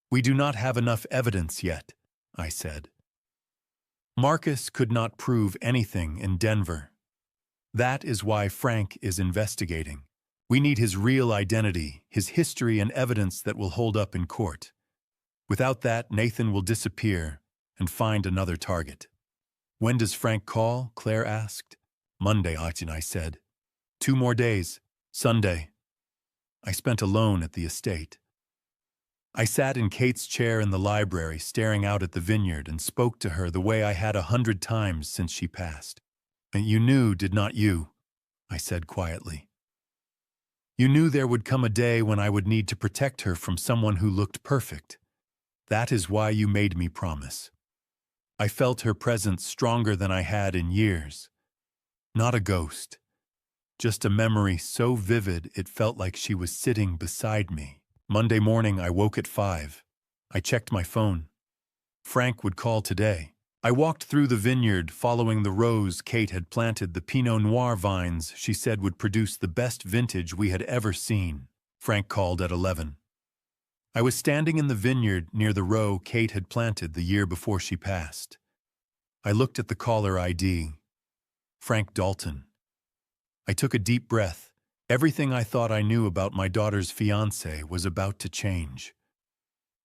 We do not have enough evidence yet, I said. Marcus could not prove anything in Denver. That is why Frank is investigating. We need his real identity, his history, and evidence that will hold up in court. Without that, Nathan will disappear and find another target. When does Frank call? Claire asked. Monday, I said. 2 more days. Sunday. I spent alone at the estate. I sat in Kate's chair in the library, staring out at the vineyard, and spoke to her the way I had 100 times since she passed. And you knew, did not you? I said quietly. You knew there would come a day when I would need to protect her from someone who looked perfect. That is why you made me promise. I felt her presence stronger than I had in years. Not a ghost. Just a memory so vivid it felt like she was sitting beside me. Monday morning, I woke at 5. I checked my phone. Frank would call today. I walked through the vineyard, following the rows Kate had planted, the Pinot Noir vines she said would produce the best vintage we had ever seen. Frank called at 11. I was standing in the vineyard near the row Kate had planted the year before she passed. I looked at the caller ID. Frank Dalton. I took a deep breath. Everything I thought I knew about my daughter's fiancé was about to change.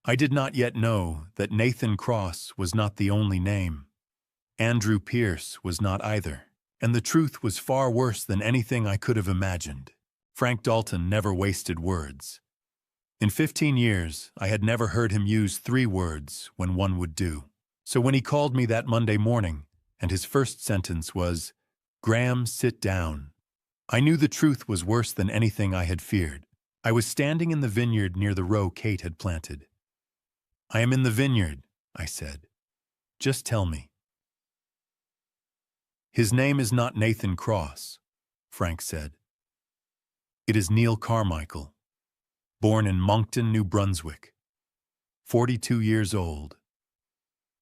I did not yet know that Nathan Cross was not the only name. Andrew Pierce was not either. And the truth was far worse than anything I could have imagined. Frank Dalton never wasted words. In 15 years, I had never heard him use 3 words when one would do. So when he called me that Monday morning, and his first sentence was, "Graham, sit down," I knew the truth was worse than anything I had feared. I was standing in the vineyard near the row Kate had planted. I am in the vineyard, I said. Just tell me. His name is not Nathan Cross, Frank said. It is Neil Carmichael, born in Moncton, New Brunswick, 42 years old.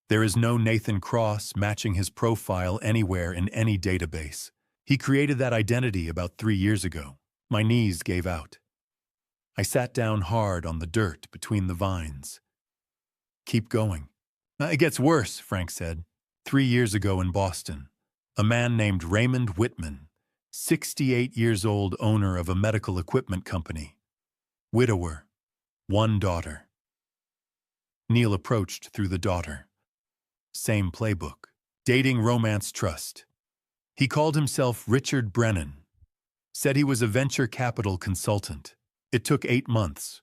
There is no Nathan Cross matching his profile anywhere in any database. He created that identity about 3 years ago. My knees gave out. I sat down hard on the dirt between the vines. Keep going. It gets worse, Frank said. 3 years ago in Boston, a man named Raymond Whitman, 68 years old, owner of a medical equipment company. Widower, 1 daughter. Neil approached through the daughter. Same playbook. Dating, romance, trust. He called himself Richard Brennan. Said he was a venture capital consultant. It took 8 months.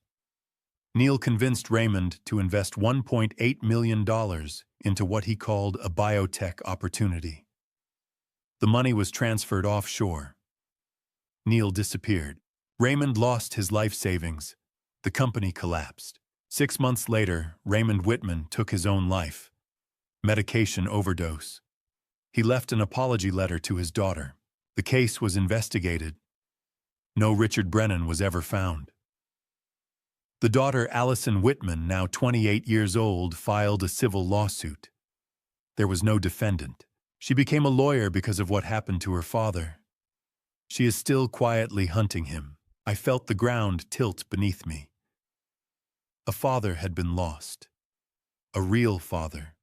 Neil convinced Raymond to invest $1.8 million into what he called a biotech opportunity. The money was transferred offshore. Neil disappeared. Raymond lost his life savings. The company collapsed. 6 months later, Raymond Whitman took his own life. Medication overdose. He left an apology letter to his daughter. The case was investigated. No Richard Brennan was ever found. The daughter, Allison Whitman, now 28 years old, filed a civil lawsuit. There was no defendant. She became a lawyer because of what happened to her father. She is still quietly hunting him. I felt the ground tilt beneath me. A father had been lost. A real father.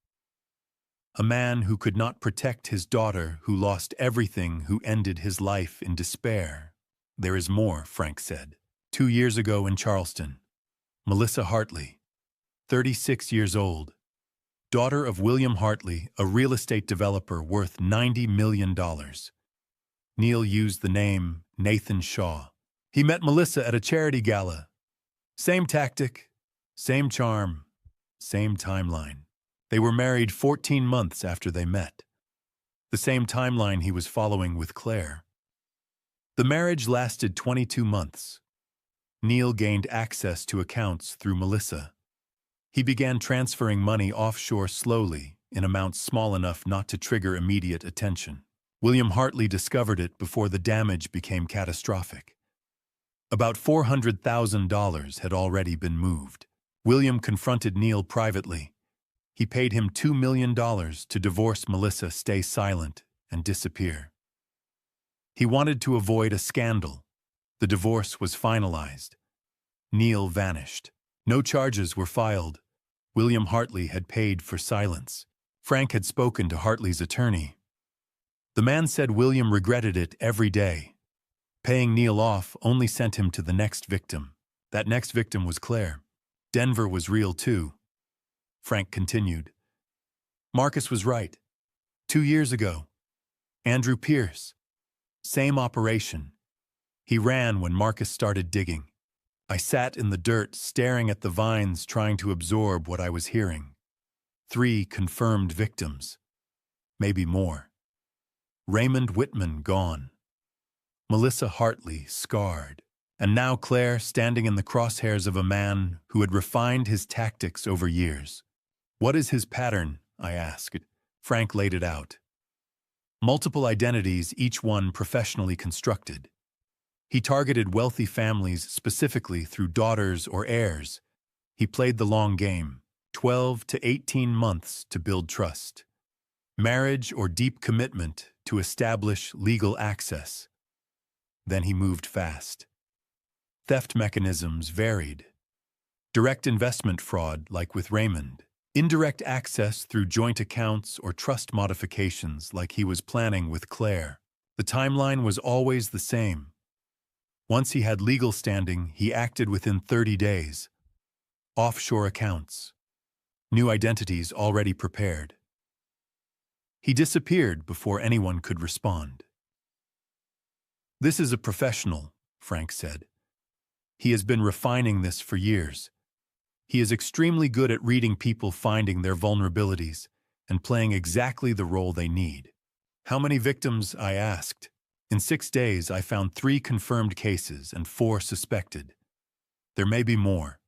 A man who could not protect his daughter, who lost everything, who ended his life in despair. There is more, Frank said. 2 years ago in Charleston, Melissa Hartley, 36 years old, daughter of William Hartley, a real estate developer worth $90 million. Neil used the name Nathan Shaw. He met Melissa at a charity gala. Same tactic, same charm, same timeline. They were married 14 months after they met. The same timeline he was following with Claire. The marriage lasted 22 months. Neil gained access to accounts through Melissa. He began transferring money offshore slowly, in amounts small enough not to trigger immediate attention. William Hartley discovered it before the damage became catastrophic. About $400,000 had already been moved. William confronted Neil privately. He paid him $2 million to divorce Melissa, stay silent, and disappear. He wanted to avoid a scandal. The divorce was finalized. Neil vanished. No charges were filed. William Hartley had paid for silence. Frank had spoken to Hartley's attorney. The man said William regretted it every day. Paying Neil off only sent him to the next victim. That next victim was Claire. Denver was real too. Frank continued. Marcus was right. 2 years ago. Andrew Pierce. Same operation. He ran when Marcus started digging. I sat in the dirt, staring at the vines, trying to absorb what I was hearing. 3 confirmed victims. Maybe more. Raymond Whitman gone. Melissa Hartley scarred. And now Claire standing in the crosshairs of a man who had refined his tactics over years. What is his pattern? I asked. Frank laid it out. Multiple identities, each one professionally constructed. He targeted wealthy families specifically through daughters or heirs. He played the long game, 12 to 18 months to build trust. Marriage or deep commitment to establish legal access. Then he moved fast. Theft mechanisms varied. Direct investment fraud, like with Raymond. Indirect access through joint accounts or trust modifications, like he was planning with Claire. The timeline was always the same. Once he had legal standing, he acted within 30 days. Offshore accounts. New identities already prepared. He disappeared before anyone could respond. This is a professional, Frank said. He has been refining this for years. He is extremely good at reading people, finding their vulnerabilities, and playing exactly the role they need. How many victims? I asked. In 6 days, I found 3 confirmed cases and 4 suspected. There may be more.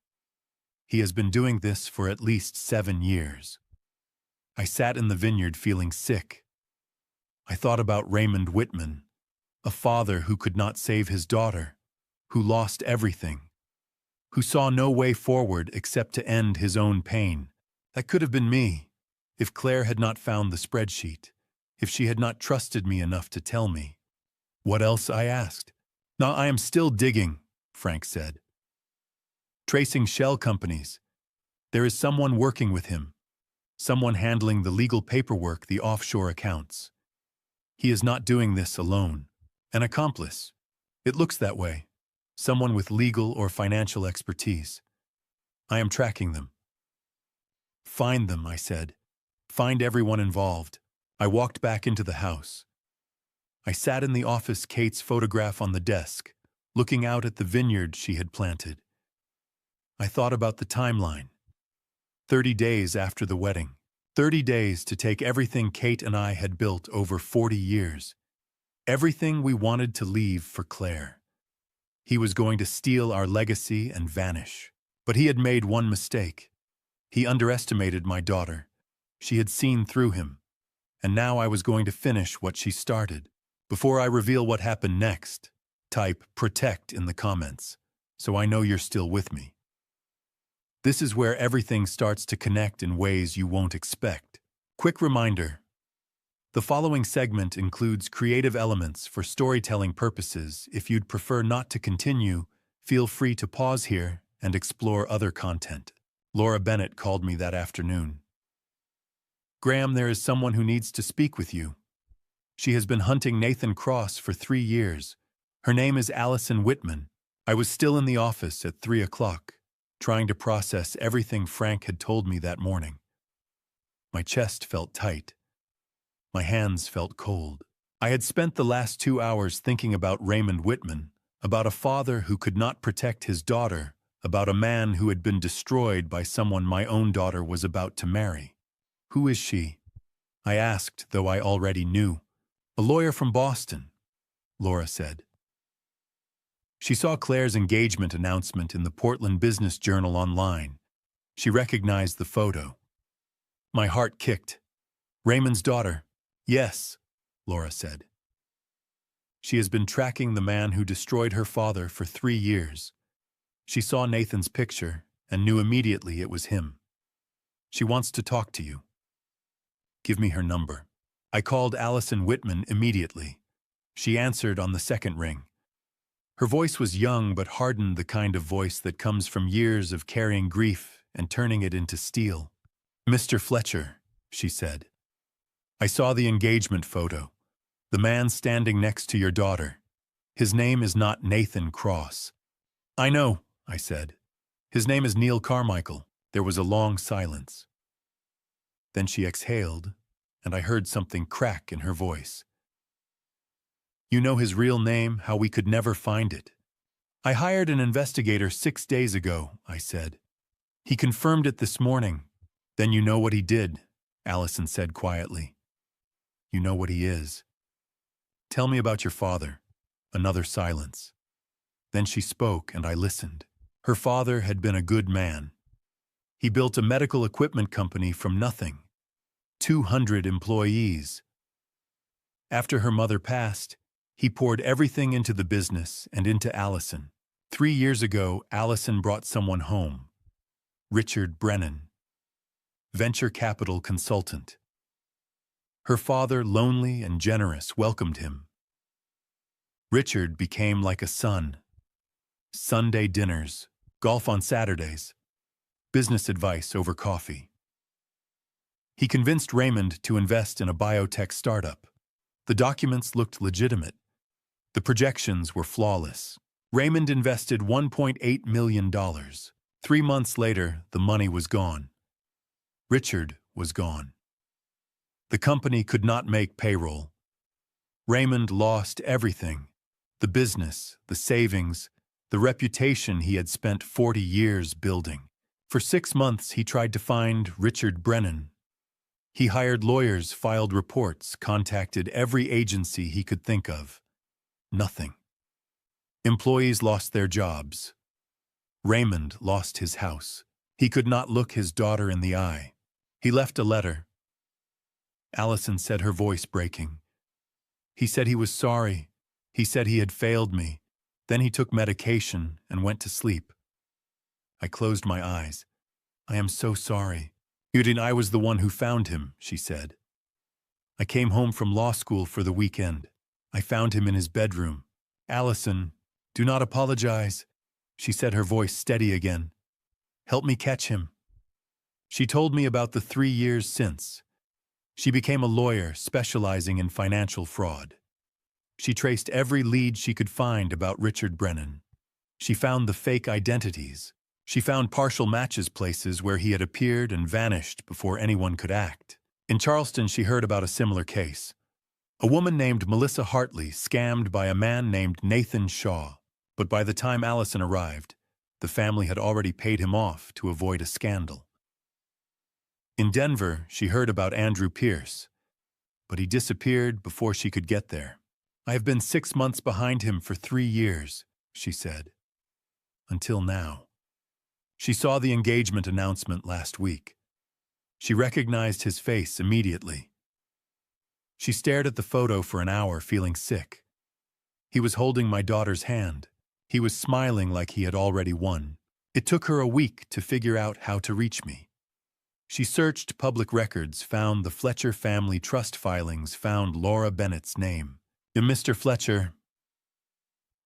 He has been doing this for at least 7 years. I sat in the vineyard feeling sick. I thought about Raymond Whitman, a father who could not save his daughter, who lost everything, who saw no way forward except to end his own pain. That could have been me, if Claire had not found the spreadsheet, if she had not trusted me enough to tell me. What else? I asked. Now I am still digging, Frank said. Tracing shell companies. There is someone working with him, someone handling the legal paperwork, the offshore accounts. He is not doing this alone. An accomplice. It looks that way. Someone with legal or financial expertise. I am tracking them. Find them, I said. Find everyone involved. I walked back into the house. I sat in the office, Kate's photograph on the desk, looking out at the vineyard she had planted. I thought about the timeline. 30 days after the wedding. 30 days to take everything Kate and I had built over 40 years. Everything we wanted to leave for Claire. He was going to steal our legacy and vanish. But he had made one mistake. He underestimated my daughter. She had seen through him. And now I was going to finish what she started. Before I reveal what happened next, type "protect" in the comments, so I know you're still with me. This is where everything starts to connect in ways you won't expect. Quick reminder. The following segment includes creative elements for storytelling purposes. If you'd prefer not to continue, feel free to pause here and explore other content. Laura Bennett called me that afternoon. Graham, there is someone who needs to speak with you. She has been hunting Nathan Cross for 3 years. Her name is Allison Whitman. I was still in the office at 3 o'clock. trying to process everything Frank had told me that morning. My chest felt tight. My hands felt cold. I had spent the last 2 hours thinking about Raymond Whitman, about a father who could not protect his daughter, about a man who had been destroyed by someone my own daughter was about to marry. "Who is she?" I asked, though I already knew. "A lawyer from Boston," Laura said. She saw Claire's engagement announcement in the Portland Business Journal online. She recognized the photo. My heart kicked. "Raymond's daughter." "Yes," Laura said. "She has been tracking the man who destroyed her father for 3 years. She saw Nathan's picture and knew immediately it was him. She wants to talk to you." "Give me her number." I called Allison Whitman immediately. She answered on the second ring. Her voice was young but hardened, the kind of voice that comes from years of carrying grief and turning it into steel. "Mr. Fletcher," she said. "I saw the engagement photo. The man standing next to your daughter. His name is not Nathan Cross." "I know," I said. "His name is Neil Carmichael." There was a long silence. Then she exhaled, and I heard something crack in her voice. "You know his real name, how we could never find it?" "I hired an investigator 6 days ago," I said. "He confirmed it this morning." "Then you know what he did," Allison said quietly. "You know what he is. Tell me about your father." Another silence. Then she spoke, and I listened. Her father had been a good man. He built a medical equipment company from nothing. 200 employees. After her mother passed, he poured everything into the business and into Allison. 3 years ago, Allison brought someone home. Richard Brennan, venture capital consultant. Her father, lonely and generous, welcomed him. Richard became like a son. Sunday dinners, golf on Saturdays, business advice over coffee. He convinced Raymond to invest in a biotech startup. The documents looked legitimate. The projections were flawless. Raymond invested $1.8 million. 3 months later, the money was gone. Richard was gone. The company could not make payroll. Raymond lost everything: the business, the savings, the reputation he had spent 40 years building. For 6 months, he tried to find Richard Brennan. He hired lawyers, filed reports, contacted every agency he could think of. Nothing. Employees lost their jobs. Raymond lost his house. He could not look his daughter in the eye. He left a letter. Allison said, her voice breaking. He said he was sorry. He said he had failed me. Then he took medication and went to sleep. I closed my eyes. "I am so sorry." "Udin, I was the one who found him," she said. "I came home from law school for the weekend. I found him in his bedroom." "Allison, do not apologize," she said, her voice steady again. "Help me catch him." She told me about the 3 years since. She became a lawyer specializing in financial fraud. She traced every lead she could find about Richard Brennan. She found the fake identities. She found partial matches, places where he had appeared and vanished before anyone could act. In Charleston, she heard about a similar case. A woman named Melissa Hartley scammed by a man named Nathan Shaw. But by the time Allison arrived, the family had already paid him off to avoid a scandal. In Denver, she heard about Andrew Pierce, but he disappeared before she could get there. "I have been 6 months behind him for 3 years, she said. Until now. She saw the engagement announcement last week. She recognized his face immediately. She stared at the photo for an hour, feeling sick. He was holding my daughter's hand. He was smiling like he had already won. It took her a week to figure out how to reach me. She searched public records, found the Fletcher family trust filings, found Laura Bennett's name. "Mr. Fletcher,"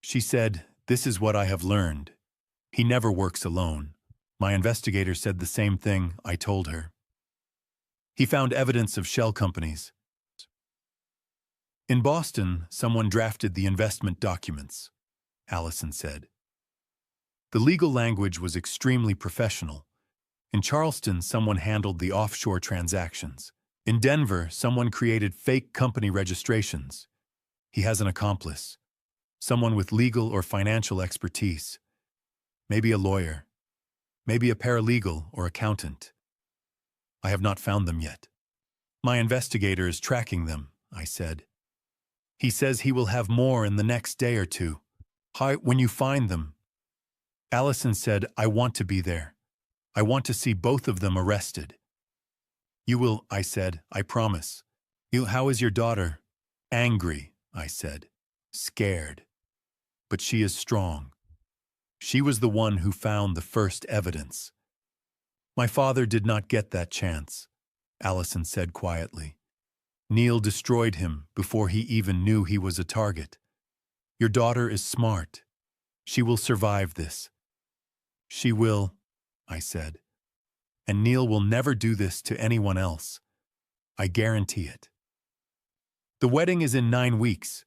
she said, "this is what I have learned. He never works alone." My investigator said the same thing, I told her. He found evidence of shell companies. In Boston, someone drafted the investment documents, Allison said. The legal language was extremely professional. In Charleston, someone handled the offshore transactions. In Denver, someone created fake company registrations. He has an accomplice, someone with legal or financial expertise. Maybe a lawyer, maybe a paralegal or accountant. I have not found them yet. My investigator is tracking them, I said. He says he will have more in the next day or two. Hi, when you find them. Allison said, I want to be there. I want to see both of them arrested. You will, I said, I promise. How is your daughter? Angry, I said. Scared. But she is strong. She was the one who found the first evidence. My father did not get that chance, Allison said quietly. Neil destroyed him before he even knew he was a target. Your daughter is smart. She will survive this. She will, I said. And Neil will never do this to anyone else. I guarantee it. The wedding is in 9 weeks,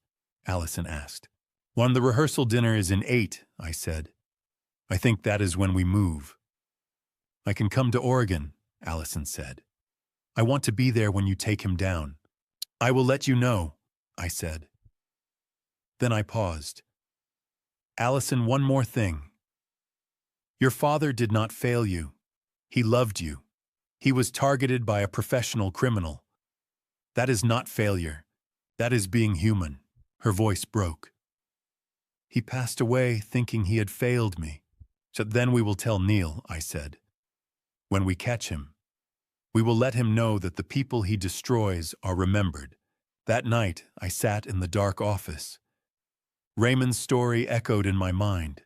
Allison asked. The rehearsal dinner is in 8, I said. I think that is when we move. I can come to Oregon, Allison said. I want to be there when you take him down. I will let you know, I said. Then I paused. Allison, one more thing. Your father did not fail you. He loved you. He was targeted by a professional criminal. That is not failure. That is being human. Her voice broke. He passed away thinking he had failed me. So then we will tell Neil, I said. When we catch him, we will let him know that the people he destroys are remembered. That night, I sat in the dark office. Raymond's story echoed in my mind.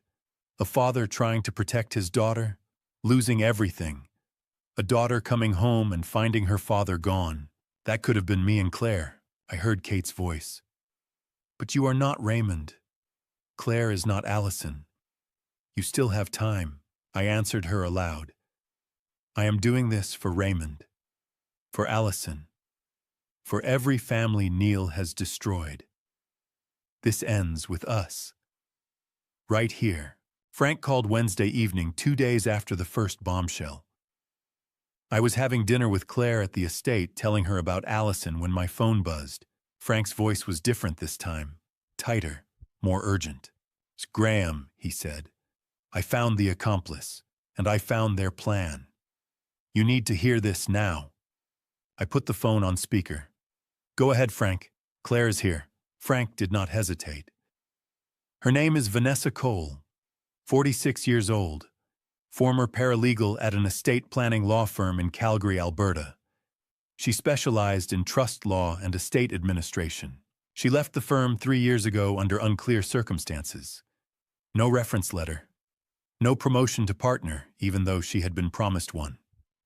A father trying to protect his daughter, losing everything. A daughter coming home and finding her father gone. That could have been me and Claire, I heard Kate's voice. But you are not Raymond. Claire is not Allison. You still have time, I answered her aloud. I am doing this for Raymond, for Allison, for every family Neil has destroyed. This ends with us. Right here. Frank called Wednesday evening, 2 days after the first bombshell. I was having dinner with Claire at the estate, telling her about Allison when my phone buzzed. Frank's voice was different this time, tighter, more urgent. It's Graham, he said. I found the accomplice, and I found their plan. You need to hear this now. I put the phone on speaker. Go ahead, Frank. Claire is here. Frank did not hesitate. Her name is Vanessa Cole, 46 years old, former paralegal at an estate planning law firm in Calgary, Alberta. She specialized in trust law and estate administration. She left the firm 3 years ago under unclear circumstances. No reference letter. No promotion to partner, even though she had been promised one.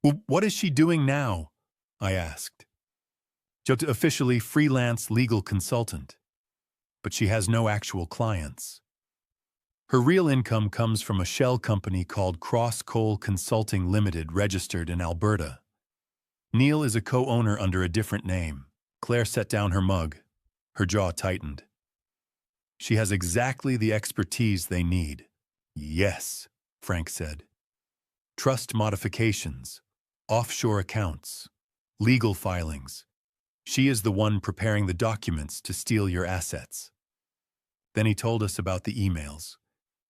Well, what is she doing now? I asked. Just officially freelance legal consultant. But she has no actual clients. Her real income comes from a shell company called Cross Coal Consulting Limited, registered in Alberta. Neil is a co-owner under a different name. Claire set down her mug. Her jaw tightened. She has exactly the expertise they need. Yes, Frank said. Trust modifications, offshore accounts, legal filings. She is the one preparing the documents to steal your assets. Then he told us about the emails.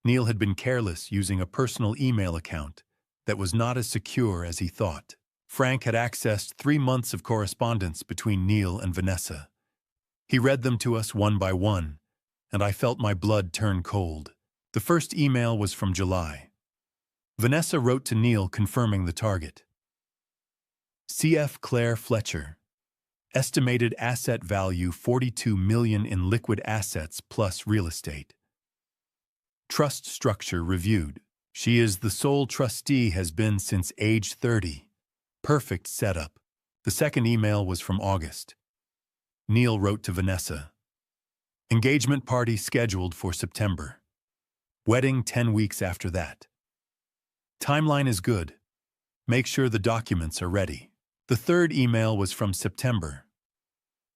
Neil had been careless using a personal email account that was not as secure as he thought. Frank had accessed 3 months of correspondence between Neil and Vanessa. He read them to us one by one, and I felt my blood turn cold. The first email was from July. Vanessa wrote to Neil confirming the target. CF Claire Fletcher. Estimated asset value $42 million in liquid assets plus real estate. Trust structure reviewed. She is the sole trustee, has been since age 30. Perfect setup. The second email was from August. Neil wrote to Vanessa. Engagement party scheduled for September. Wedding 10 weeks after that. Timeline is good. Make sure the documents are ready. The third email was from September.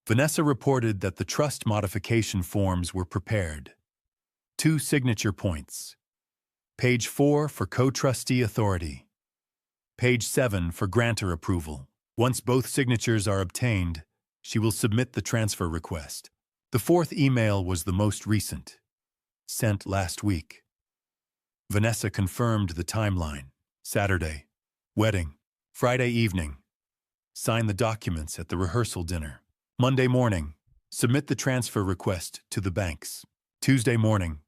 Vanessa reported that the trust modification forms were prepared. 2 signature points. Page 4 for co-trustee authority. Page 7 for grantor approval. Once both signatures are obtained, she will submit the transfer request. The fourth email was the most recent, sent last week. Vanessa confirmed the timeline. Saturday, wedding. Friday evening, sign the documents at the rehearsal dinner. Monday morning, submit the transfer request to the banks. Tuesday morning,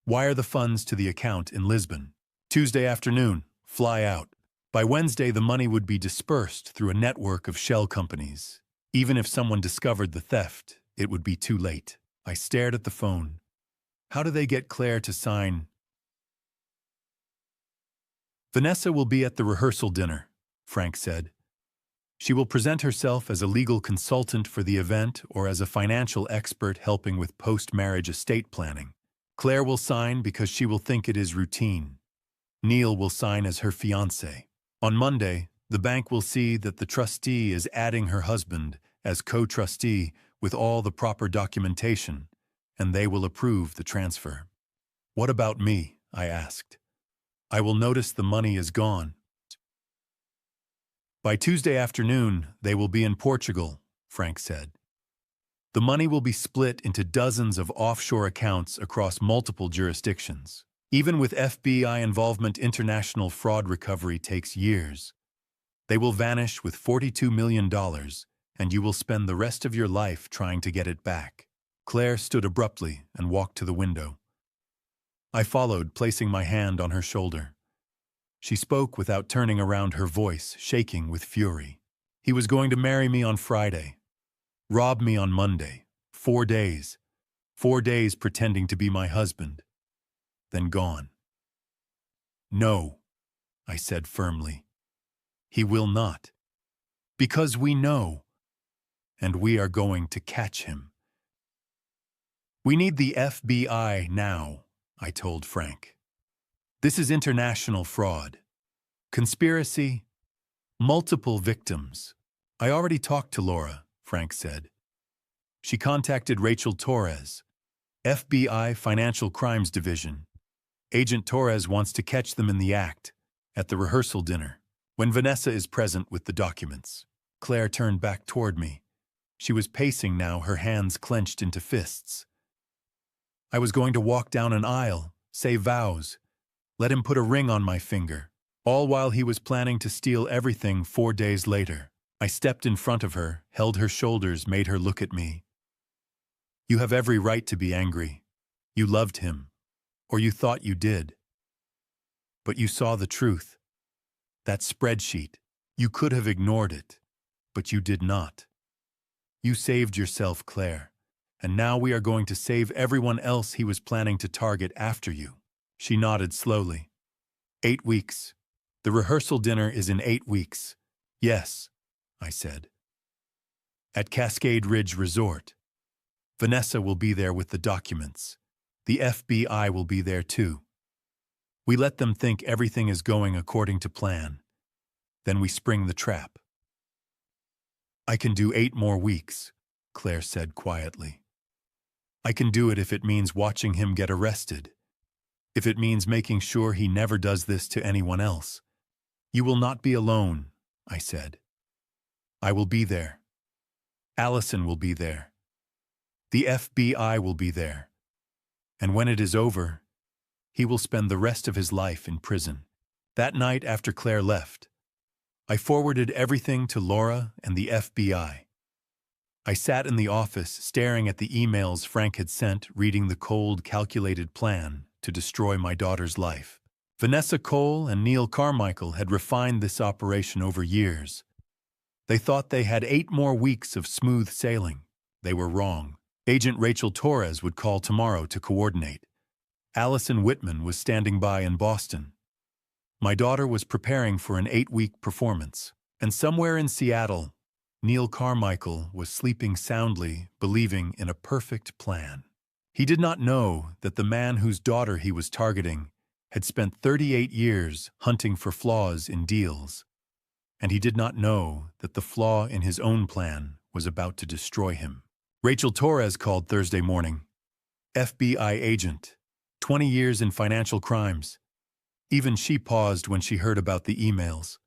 wire the funds to the account in Lisbon. Tuesday afternoon, fly out. By Wednesday, the money would be dispersed through a network of shell companies. Even if someone discovered the theft, it would be too late. I stared at the phone. How do they get Claire to sign? Vanessa will be at the rehearsal dinner, Frank said. She will present herself as a legal consultant for the event or as a financial expert helping with post-marriage estate planning. Claire will sign because she will think it is routine. Neil will sign as her fiancé. On Monday, the bank will see that the trustee is adding her husband as co-trustee with all the proper documentation, and they will approve the transfer. What about me? I asked. I will notice the money is gone. By Tuesday afternoon, they will be in Portugal, Frank said. The money will be split into dozens of offshore accounts across multiple jurisdictions. Even with FBI involvement, international fraud recovery takes years. They will vanish with $42 million, and you will spend the rest of your life trying to get it back. Claire stood abruptly and walked to the window. I followed, placing my hand on her shoulder. She spoke without turning around, her voice shaking with fury. He was going to marry me on Friday, rob me on Monday, 4 days. 4 days pretending to be my husband, then gone. No, I said firmly. He will not. Because we know, and we are going to catch him. We need the FBI now, I told Frank. This is international fraud. Conspiracy. Multiple victims. I already talked to Laura, Frank said. She contacted Rachel Torres, FBI Financial Crimes Division. Agent Torres wants to catch them in the act, at the rehearsal dinner, when Vanessa is present with the documents. Claire turned back toward me. She was pacing now, her hands clenched into fists. I was going to walk down an aisle, say vows, let him put a ring on my finger, all while he was planning to steal everything 4 days later. I stepped in front of her, held her shoulders, made her look at me. You have every right to be angry. You loved him, or you thought you did. But you saw the truth. That spreadsheet, you could have ignored it, but you did not. You saved yourself, Claire, and now we are going to save everyone else he was planning to target after you. She nodded slowly. 8 weeks. The rehearsal dinner is in 8 weeks. Yes, I said. At Cascade Ridge Resort. Vanessa will be there with the documents. The FBI will be there too. We let them think everything is going according to plan. Then we spring the trap. I can do 8 more weeks, Claire said quietly. I can do it if it means watching him get arrested. If it means making sure he never does this to anyone else. You will not be alone, I said. I will be there. Allison will be there. The FBI will be there. And when it is over, he will spend the rest of his life in prison. That night after Claire left, I forwarded everything to Laura and the FBI. I sat in the office staring at the emails Frank had sent, reading the cold, calculated plan to destroy my daughter's life. Vanessa Cole and Neil Carmichael had refined this operation over years. They thought they had 8 more weeks of smooth sailing. They were wrong. Agent Rachel Torres would call tomorrow to coordinate. Allison Whitman was standing by in Boston. My daughter was preparing for an 8-week performance. And somewhere in Seattle, Neil Carmichael was sleeping soundly, believing in a perfect plan. He did not know that the man whose daughter he was targeting had spent 38 years hunting for flaws in deals. And he did not know that the flaw in his own plan was about to destroy him. Rachel Torres called Thursday morning. FBI agent, 20 years in financial crimes. Even she paused when she heard about the emails.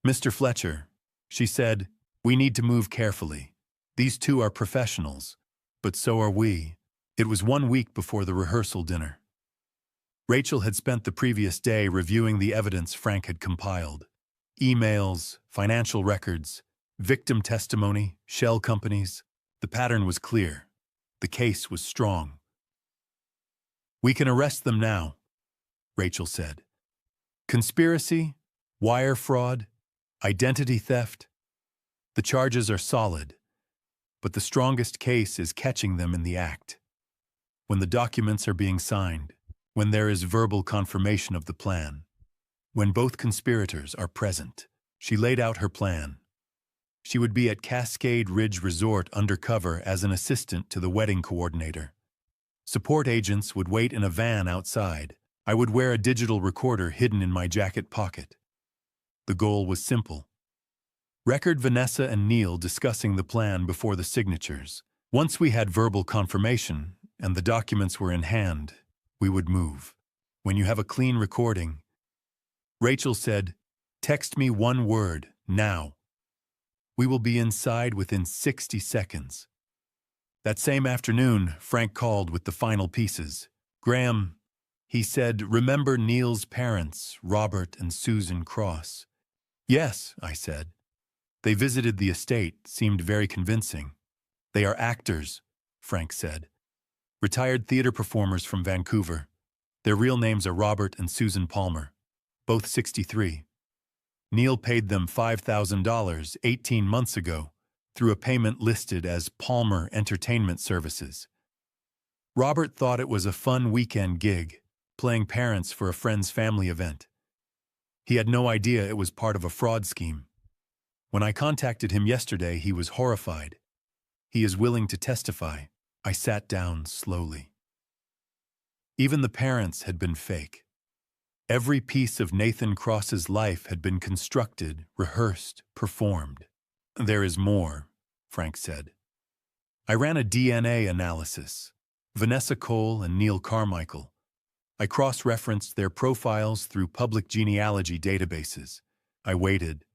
"Mr. Fletcher," she said, "we need to move carefully. These two are professionals, but so are we." It was 1 week before the rehearsal dinner. Rachel had spent the previous day reviewing the evidence Frank had compiled. Emails, financial records, victim testimony, shell companies. The pattern was clear. The case was strong. "We can arrest them now," Rachel said. "Conspiracy, wire fraud, identity theft. The charges are solid, but the strongest case is catching them in the act. When the documents are being signed, when there is verbal confirmation of the plan, when both conspirators are present." She laid out her plan. She would be at Cascade Ridge Resort undercover as an assistant to the wedding coordinator. Support agents would wait in a van outside. I would wear a digital recorder hidden in my jacket pocket. The goal was simple. Record Vanessa and Neil discussing the plan before the signatures. Once we had verbal confirmation and the documents were in hand, we would move. When you have a clean recording, Rachel said, "Text me one word, now. We will be inside within 60 seconds. That same afternoon, Frank called with the final pieces. "Graham," he said, "remember Neil's parents, Robert and Susan Cross?" "Yes," I said. "They visited the estate, seemed very convincing." "They are actors," Frank said. "Retired theater performers from Vancouver. Their real names are Robert and Susan Palmer, both 63. Neil paid them $5,000 18 months ago through a payment listed as Palmer Entertainment Services. Robert thought it was a fun weekend gig, playing parents for a friend's family event. He had no idea it was part of a fraud scheme. When I contacted him yesterday, he was horrified. He is willing to testify." I sat down slowly. Even the parents had been fake. Every piece of Nathan Cross's life had been constructed, rehearsed, performed. "There is more," Frank said. "I ran a DNA analysis. Vanessa Cole and Neil Carmichael. I cross-referenced their profiles through public genealogy databases. I waited.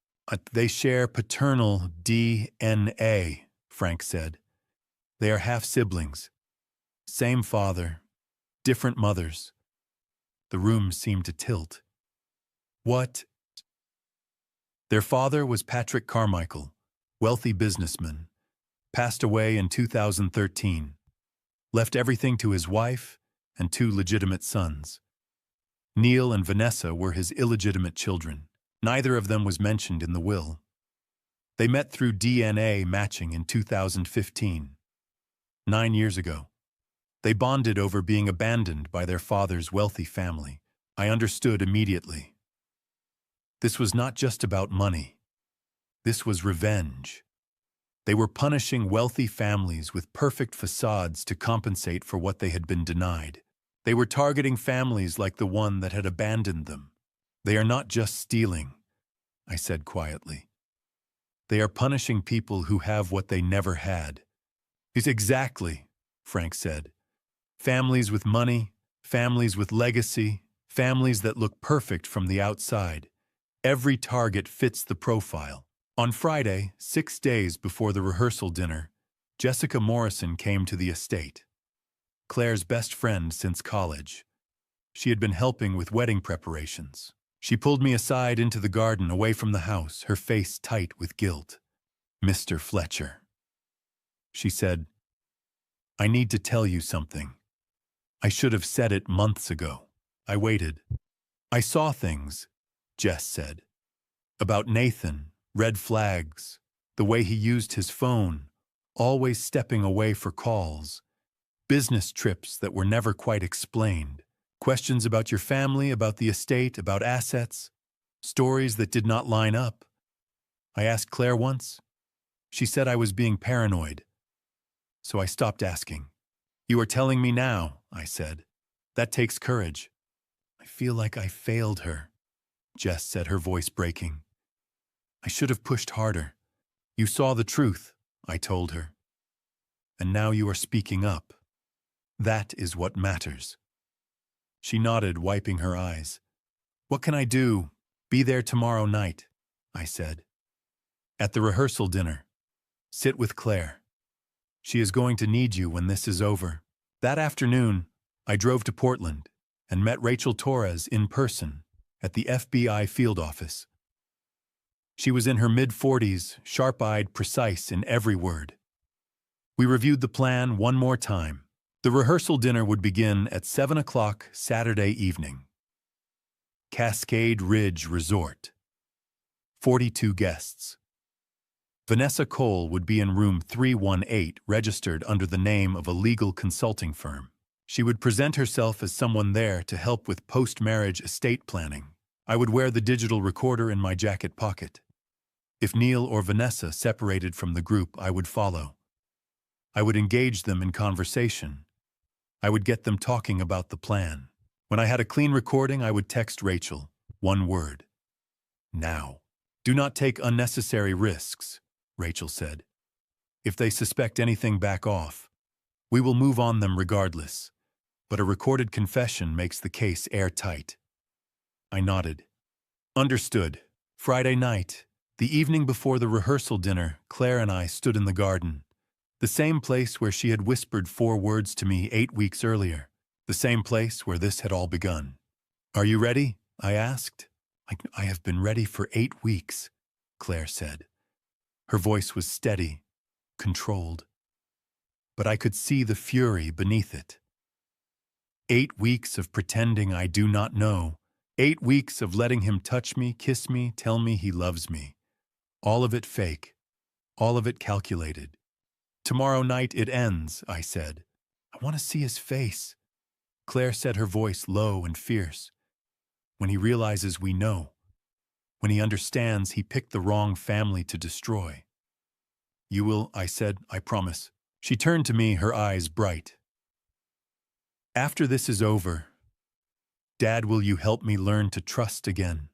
They share paternal DNA, Frank said. They are half-siblings. Same father, different mothers." The room seemed to tilt. "What?" "Their father was Patrick Carmichael, wealthy businessman. Passed away in 2013. Left everything to his wife and 2 legitimate sons. Neil and Vanessa were his illegitimate children. Neither of them was mentioned in the will. They met through DNA matching in 2015. 9 years ago. They bonded over being abandoned by their father's wealthy family. I understood immediately. This was not just about money. This was revenge. They were punishing wealthy families with perfect facades to compensate for what they had been denied. They were targeting families like the one that had abandoned them. "They are not just stealing," I said quietly. "They are punishing people who have what they never had." "It's exactly," Frank said. "Families with money, families with legacy, families that look perfect from the outside. Every target fits the profile." On Friday, 6 days before the rehearsal dinner, Jessica Morrison came to the estate. Claire's best friend since college. She had been helping with wedding preparations. She pulled me aside into the garden away from the house, her face tight with guilt. "Mr. Fletcher," she said, "I need to tell you something. I should have said it months ago." I waited. "I saw things," Jess said. "About Nathan, red flags, the way he used his phone, always stepping away for calls, business trips that were never quite explained, questions about your family, about the estate, about assets, stories that did not line up. I asked Claire once. She said I was being paranoid. So I stopped asking. "You are telling me now," I said. "That takes courage." "I feel like I failed her," Jess said, her voice breaking. "I should have pushed harder. You saw the truth," I told her. "And now you are speaking up. That is what matters." She nodded, wiping her eyes. What can I do? Be there tomorrow night, I said. At the rehearsal dinner. Sit with Claire. She is going to need you when this is over. That afternoon, I drove to Portland and met Rachel Torres in person at the FBI field office. She was in her mid-40s, sharp-eyed, precise in every word. We reviewed the plan one more time. The rehearsal dinner would begin at 7 o'clock Saturday evening. Cascade Ridge Resort. 42 guests. Vanessa Cole would be in room 318, registered under the name of a legal consulting firm. She would present herself as someone there to help with post-marriage estate planning. I would wear the digital recorder in my jacket pocket. If Neil or Vanessa separated from the group, I would follow. I would engage them in conversation. I would get them talking about the plan. When I had a clean recording, I would text Rachel. One word. Now. Do not take unnecessary risks, Rachel said. If they suspect anything, back off. We will move on them regardless. But a recorded confession makes the case airtight. I nodded. Understood. Friday night, the evening before the rehearsal dinner, Claire and I stood in the garden. The same place where she had whispered 4 words to me 8 weeks earlier. The same place where this had all begun. Are you ready? I asked. I have been ready for 8 weeks, Claire said. Her voice was steady, controlled. But I could see the fury beneath it. 8 weeks of pretending I do not know. 8 weeks of letting him touch me, kiss me, tell me he loves me. All of it fake. All of it calculated. Tomorrow night it ends, I said. I want to see his face. Claire said, her voice low and fierce. When he realizes we know. When he understands he picked the wrong family to destroy. You will, I said, I promise. She turned to me, her eyes bright. After this is over, Dad, will you help me learn to trust again?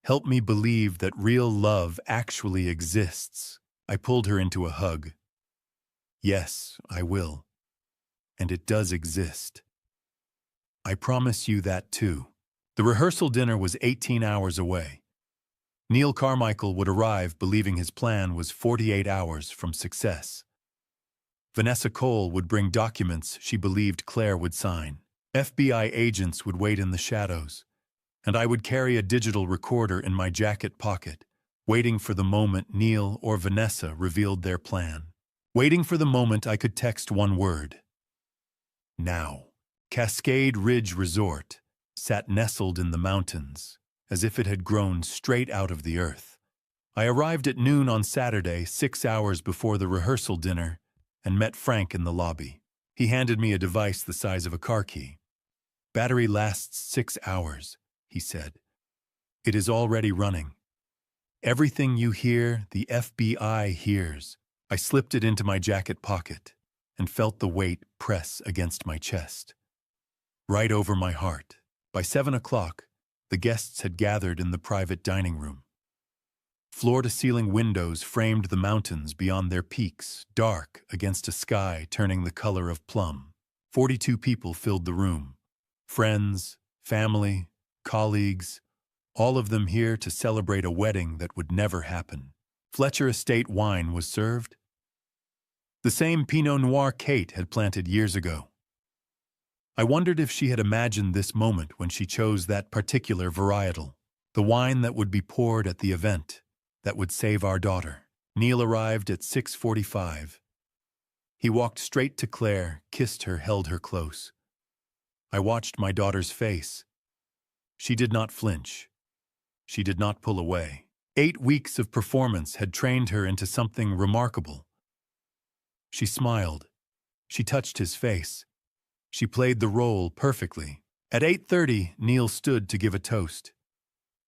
Help me believe that real love actually exists. I pulled her into a hug. Yes, I will. And it does exist. I promise you that too. The rehearsal dinner was 18 hours away. Neil Carmichael would arrive believing his plan was 48 hours from success. Vanessa Cole would bring documents she believed Claire would sign. FBI agents would wait in the shadows, and I would carry a digital recorder in my jacket pocket, waiting for the moment Neil or Vanessa revealed their plan. Waiting for the moment I could text one word. Now. Cascade Ridge Resort sat nestled in the mountains, as if it had grown straight out of the earth. I arrived at noon on Saturday, 6 hours before the rehearsal dinner, and met Frank in the lobby. He handed me a device the size of a car key. Battery lasts 6 hours, he said. It is already running. Everything you hear, the FBI hears. I slipped it into my jacket pocket and felt the weight press against my chest. Right over my heart. By 7 o'clock, the guests had gathered in the private dining room. Floor-to-ceiling windows framed the mountains beyond their peaks, dark against a sky turning the color of plum. 42 people filled the room. Friends, family, colleagues, all of them here to celebrate a wedding that would never happen. Fletcher Estate wine was served. The same Pinot Noir Kate had planted years ago. I wondered if she had imagined this moment when she chose that particular varietal, the wine that would be poured at the event, that would save our daughter. Neil arrived at 6:45. He walked straight to Claire, kissed her, held her close. I watched my daughter's face. She did not flinch. She did not pull away. 8 weeks of performance had trained her into something remarkable. She smiled. She touched his face. She played the role perfectly. At 8:30, Neil stood to give a toast.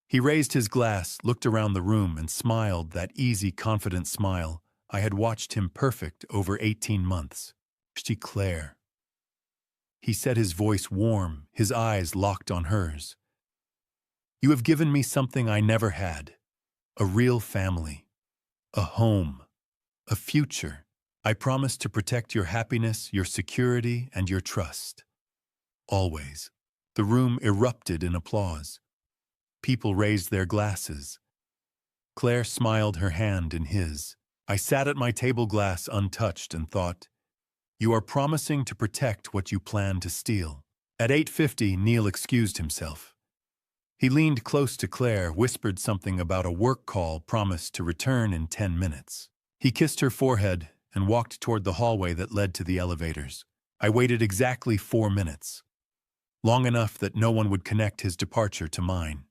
He raised his glass, looked around the room, and smiled that easy, confident smile I had watched him perfect over 18 months. She Claire. He said, his voice warm, his eyes locked on hers. You have given me something I never had. A real family. A home. A future. I promise to protect your happiness, your security, and your trust. Always. The room erupted in applause. People raised their glasses. Claire smiled, her hand in his. I sat at my table, glass untouched, and thought, you are promising to protect what you plan to steal. At 8:50, Neil excused himself. He leaned close to Claire, whispered something about a work call, promised to return in 10 minutes. He kissed her forehead and walked toward the hallway that led to the elevators. I waited exactly 4 minutes, long enough that no one would connect his departure to mine.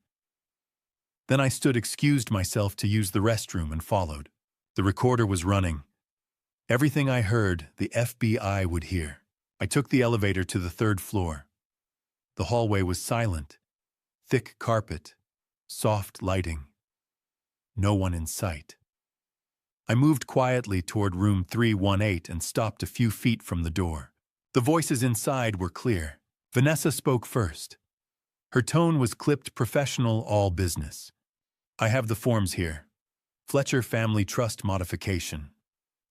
Then I stood, excused myself to use the restroom, and followed. The recorder was running. Everything I heard, the FBI would hear. I took the elevator to the 3rd floor. The hallway was silent. Thick carpet, soft lighting. No one in sight. I moved quietly toward room 318 and stopped a few feet from the door. The voices inside were clear. Vanessa spoke first. Her tone was clipped, professional, all business. I have the forms here. Fletcher Family Trust Modification.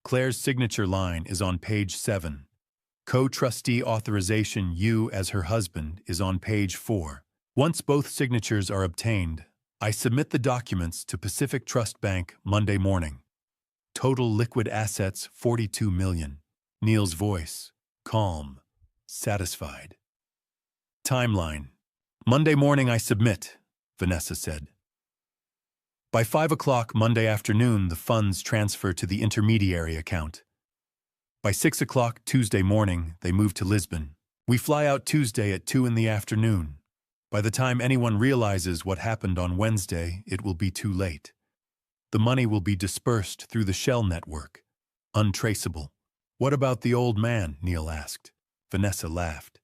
Claire's signature line is on page 7. Co-trustee authorization, you as her husband, is on page 4. Once both signatures are obtained, I submit the documents to Pacific Trust Bank Monday morning. Total liquid assets, $42 million. Neil's voice, calm, satisfied. Timeline. Monday morning I submit, Vanessa said. By 5 o'clock Monday afternoon, the funds transfer to the intermediary account. By 6 o'clock Tuesday morning, they move to Lisbon. We fly out Tuesday at 2 in the afternoon. By the time anyone realizes what happened on Wednesday, it will be too late. The money will be dispersed through the shell network. Untraceable. What about the old man? Neil asked. Vanessa laughed.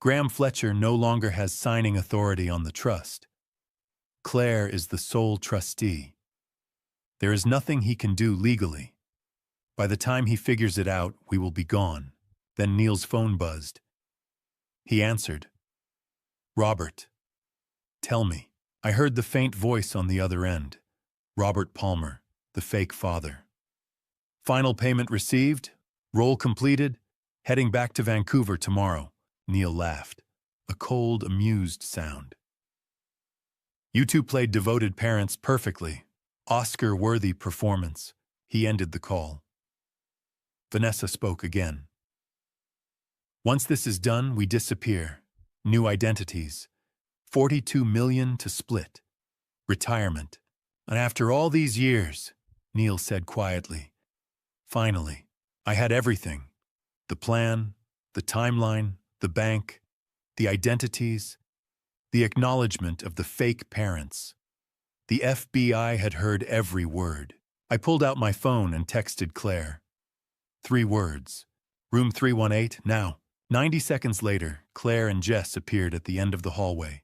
Graham Fletcher no longer has signing authority on the trust. Claire is the sole trustee. There is nothing he can do legally. By the time he figures it out, we will be gone. Then Neil's phone buzzed. He answered. Robert. Tell me. I heard the faint voice on the other end. Robert Palmer, the fake father. Final payment received. Role completed. Heading back to Vancouver tomorrow. Neil laughed. A cold, amused sound. You two played devoted parents perfectly. Oscar-worthy performance. He ended the call. Vanessa spoke again. Once this is done, we disappear. New identities. $42 million to split. Retirement. And after all these years, Neil said quietly, finally, I had everything. The plan, the timeline, the bank, the identities, the acknowledgement of the fake parents. The FBI had heard every word. I pulled out my phone and texted Claire. 3 words. Room 318, now. 90 seconds later, Claire and Jess appeared at the end of the hallway.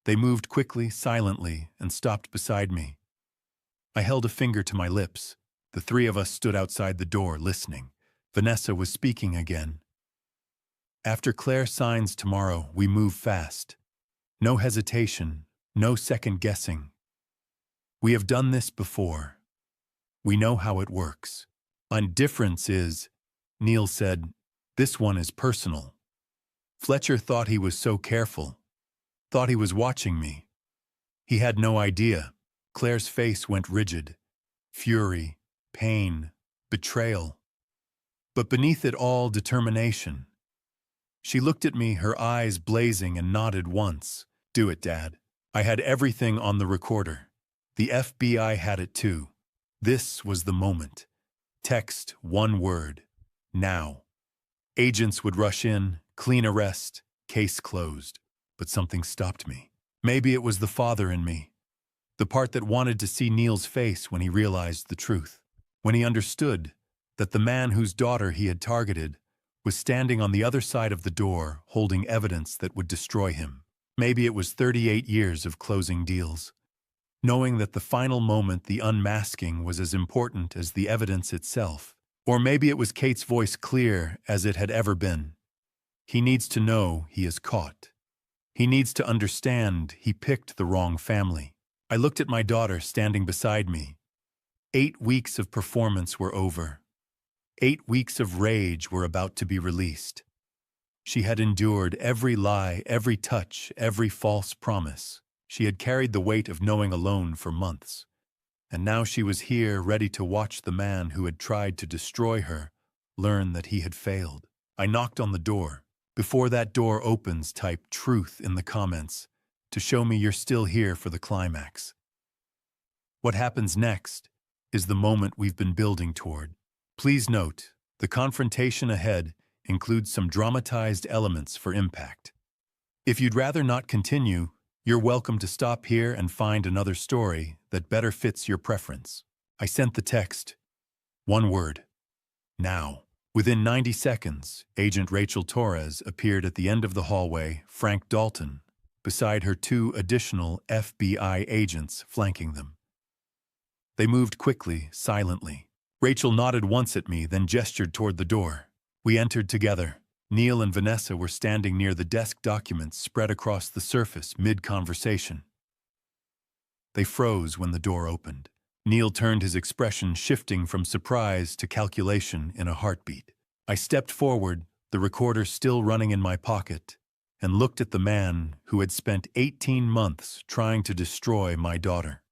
They moved quickly, silently, and stopped beside me. I held a finger to my lips. The 3 of us stood outside the door, listening. Vanessa was speaking again. After Claire signs tomorrow, we move fast. No hesitation, no second guessing. We have done this before. We know how it works. The difference is, Neil said, this one is personal. Fletcher thought he was so careful. Thought he was watching me. He had no idea. Claire's face went rigid. Fury, pain, betrayal. But beneath it all, determination. She looked at me, her eyes blazing, and nodded once. Do it, Dad. I had everything on the recorder. The FBI had it too. This was the moment. Text, 1 word. Now. Agents would rush in, clean arrest, case closed. But something stopped me. Maybe it was the father in me. The part that wanted to see Neil's face when he realized the truth. When he understood that the man whose daughter he had targeted was standing on the other side of the door holding evidence that would destroy him. Maybe it was 38 years of closing deals. Knowing that the final moment, the unmasking, was as important as the evidence itself. Or maybe it was Kate's voice, clear as it had ever been. He needs to know he is caught. He needs to understand he picked the wrong family. I looked at my daughter standing beside me. 8 weeks of performance were over. 8 weeks of rage were about to be released. She had endured every lie, every touch, every false promise. She had carried the weight of knowing alone for months, and now she was here ready to watch the man who had tried to destroy her learn that he had failed. I knocked on the door. Before that door opens, type truth in the comments to show me you're still here for the climax. What happens next is the moment we've been building toward. Please note, the confrontation ahead includes some dramatized elements for impact. If you'd rather not continue, you're welcome to stop here and find another story that better fits your preference. I sent the text. One word. Now. Within 90 seconds, Agent Rachel Torres appeared at the end of the hallway, Frank Dalton, beside her 2 additional FBI agents flanking them. They moved quickly, silently. Rachel nodded once at me, then gestured toward the door. We entered together. Neil and Vanessa were standing near the desk, documents spread across the surface mid-conversation. They froze when the door opened. Neil turned, his expression shifting from surprise to calculation in a heartbeat. I stepped forward, the recorder still running in my pocket, and looked at the man who had spent 18 months trying to destroy my daughter.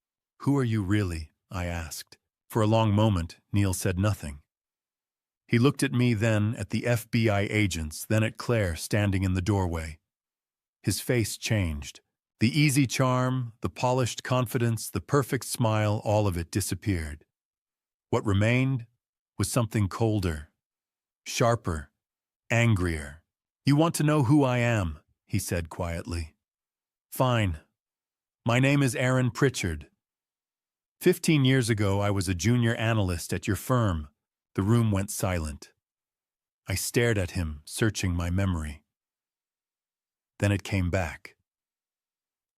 "Who are you really?" I asked. For a long moment, Neil said nothing. He looked at me, then at the FBI agents, then at Claire standing in the doorway. His face changed. The easy charm, the polished confidence, the perfect smile, all of it disappeared. What remained was something colder, sharper, angrier. "You want to know who I am," he said quietly. "Fine. My name is Aaron Pritchard. 15 years ago, I was a junior analyst at your firm." The room went silent. I stared at him, searching my memory. Then it came back.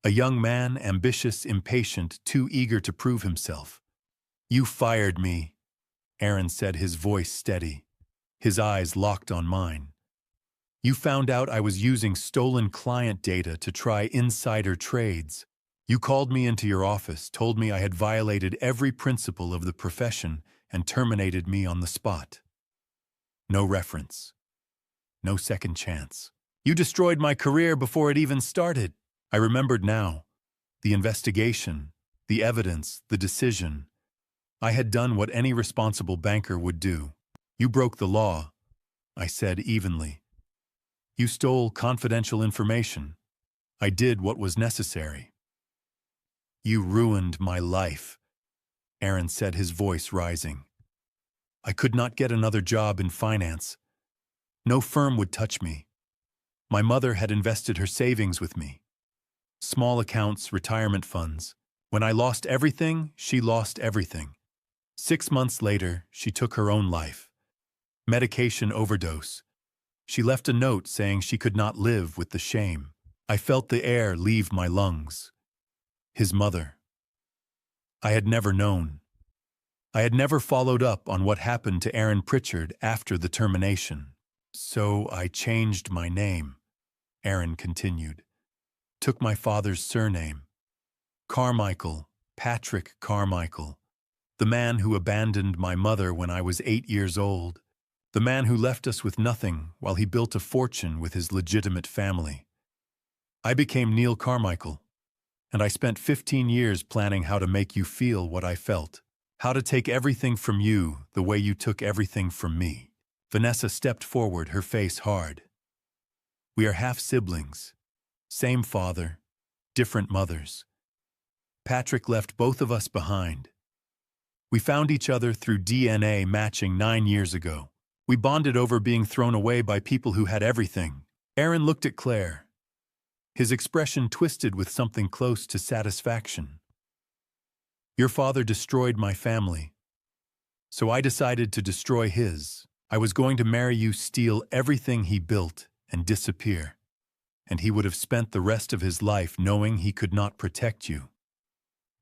A young man, ambitious, impatient, too eager to prove himself. "You fired me," Aaron said, his voice steady. His eyes locked on mine. "You found out I was using stolen client data to try insider trades. You called me into your office, told me I had violated every principle of the profession, and terminated me on the spot. No reference. No second chance. You destroyed my career before it even started." I remembered now. The investigation, the evidence, the decision. I had done what any responsible banker would do. "You broke the law," I said evenly. "You stole confidential information. I did what was necessary." "You ruined my life," Aaron said, his voice rising. "I could not get another job in finance. No firm would touch me. My mother had invested her savings with me. Small accounts, retirement funds. When I lost everything, she lost everything. 6 months later, she took her own life. Medication overdose. She left a note saying she could not live with the shame. I felt the air leave my lungs. His mother. I had never known. I had never followed up on what happened to Aaron Pritchard after the termination. "So I changed my name," Aaron continued. "Took my father's surname. Carmichael, Patrick Carmichael. The man who abandoned my mother when I was 8 years old. The man who left us with nothing while he built a fortune with his legitimate family. I became Neil Carmichael, and I spent 15 years planning how to make you feel what I felt. How to take everything from you the way you took everything from me." Vanessa stepped forward, her face hard. "We are half-siblings. Same father, different mothers. Patrick left both of us behind. We found each other through DNA matching 9 years ago. We bonded over being thrown away by people who had everything." Aaron looked at Claire. His expression twisted with something close to satisfaction. "Your father destroyed my family. So I decided to destroy his. I was going to marry you, steal everything he built, and disappear. And he would have spent the rest of his life knowing he could not protect you.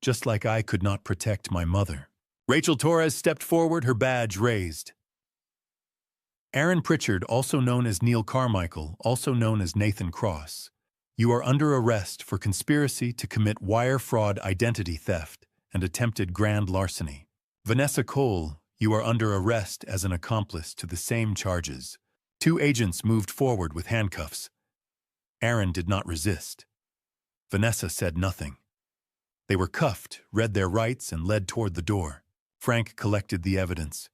Just like I could not protect my mother." Rachel Torres stepped forward, her badge raised. "Aaron Pritchard, also known as Neil Carmichael, also known as Nathan Cross. You are under arrest for conspiracy to commit wire fraud, identity theft, and attempted grand larceny. Vanessa Cole, you are under arrest as an accomplice to the same charges." 2 agents moved forward with handcuffs. Aaron did not resist. Vanessa said nothing. They were cuffed, read their rights, and led toward the door. Frank collected the evidence,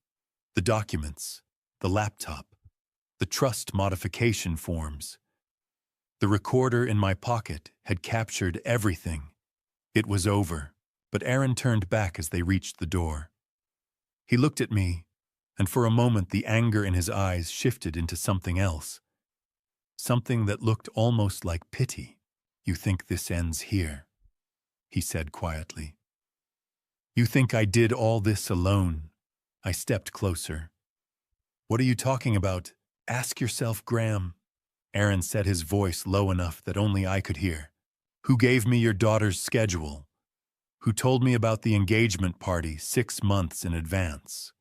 the documents, the laptop, the trust modification forms. The recorder in my pocket had captured everything. It was over, but Aaron turned back as they reached the door. He looked at me, and for a moment the anger in his eyes shifted into something else. Something that looked almost like pity. "You think this ends here?" he said quietly. "You think I did all this alone?" I stepped closer. "What are you talking about? Ask yourself, Graham." Aaron said, his voice low enough that only I could hear. "Who gave me your daughter's schedule? Who told me about the engagement party 6 months in advance?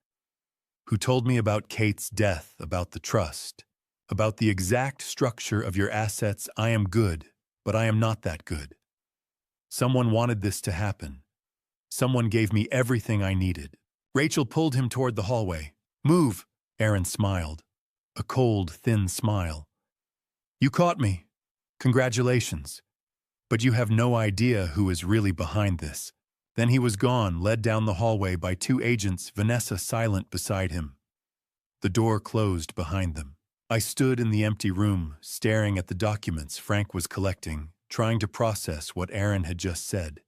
Who told me about Kate's death, about the trust, about the exact structure of your assets? I am good, but I am not that good. Someone wanted this to happen. Someone gave me everything I needed." Rachel pulled him toward the hallway. "Move!" Aaron smiled. A cold, thin smile. "You caught me. Congratulations. But you have no idea who is really behind this." Then he was gone, led down the hallway by 2 agents, Vanessa silent beside him. The door closed behind them. I stood in the empty room, staring at the documents Frank was collecting, trying to process what Aaron had just said.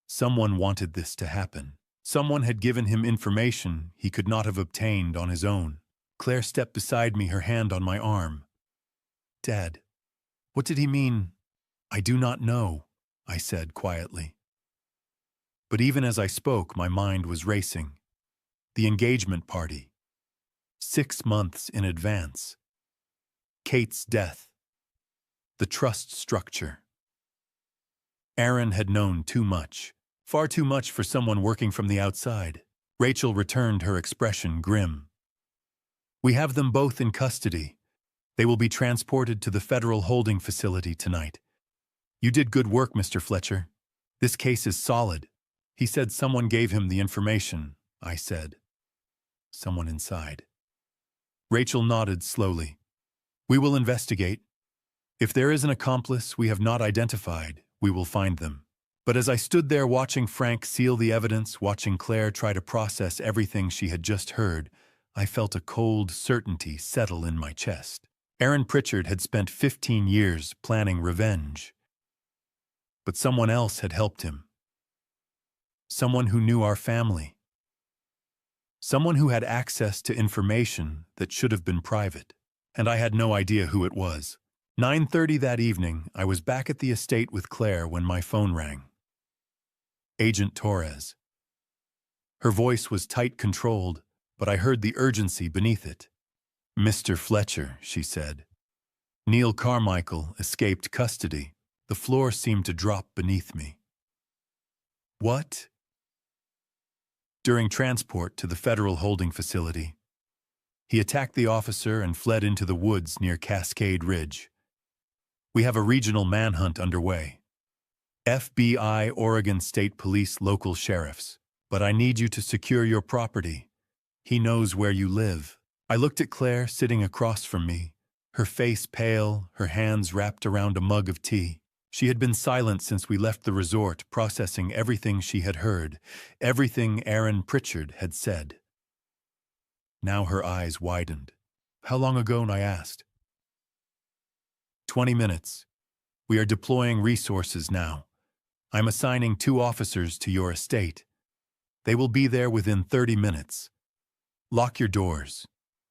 Someone wanted this to happen. Someone had given him information he could not have obtained on his own. Claire stepped beside me, her hand on my arm. "Dad, what did he mean?" "I do not know," I said quietly. But even as I spoke, my mind was racing. The engagement party. 6 months in advance. Kate's death. The trust structure. Aaron had known too much. Far too much for someone working from the outside. Rachel returned, her expression grim. "We have them both in custody. They will be transported to the federal holding facility tonight. You did good work, Mr. Fletcher. This case is solid." He said someone gave him the information, I said. Someone inside. Rachel nodded slowly. "We will investigate. If there is an accomplice we have not identified, we will find them." But as I stood there watching Frank seal the evidence, watching Claire try to process everything she had just heard, I felt a cold certainty settle in my chest. Aaron Pritchard had spent 15 years planning revenge. But someone else had helped him. Someone who knew our family. Someone who had access to information that should have been private. And I had no idea who it was. 9:30 that evening, I was back at the estate with Claire when my phone rang. Agent Torres. Her voice was tight controlled, but I heard the urgency beneath it. "Mr. Fletcher," she said. "Neil Carmichael escaped custody." The floor seemed to drop beneath me. "What?" "During transport to the federal holding facility. He attacked the officer and fled into the woods near Cascade Ridge. We have a regional manhunt underway. FBI, Oregon State Police, local sheriffs. But I need you to secure your property. He knows where you live." I looked at Claire sitting across from me, her face pale, her hands wrapped around a mug of tea. She had been silent since we left the resort, processing everything she had heard, everything Aaron Pritchard had said. Now her eyes widened. "How long ago?" I asked. 20 minutes. We are deploying resources now. I'm assigning 2 officers to your estate. They will be there within 30 minutes. Lock your doors.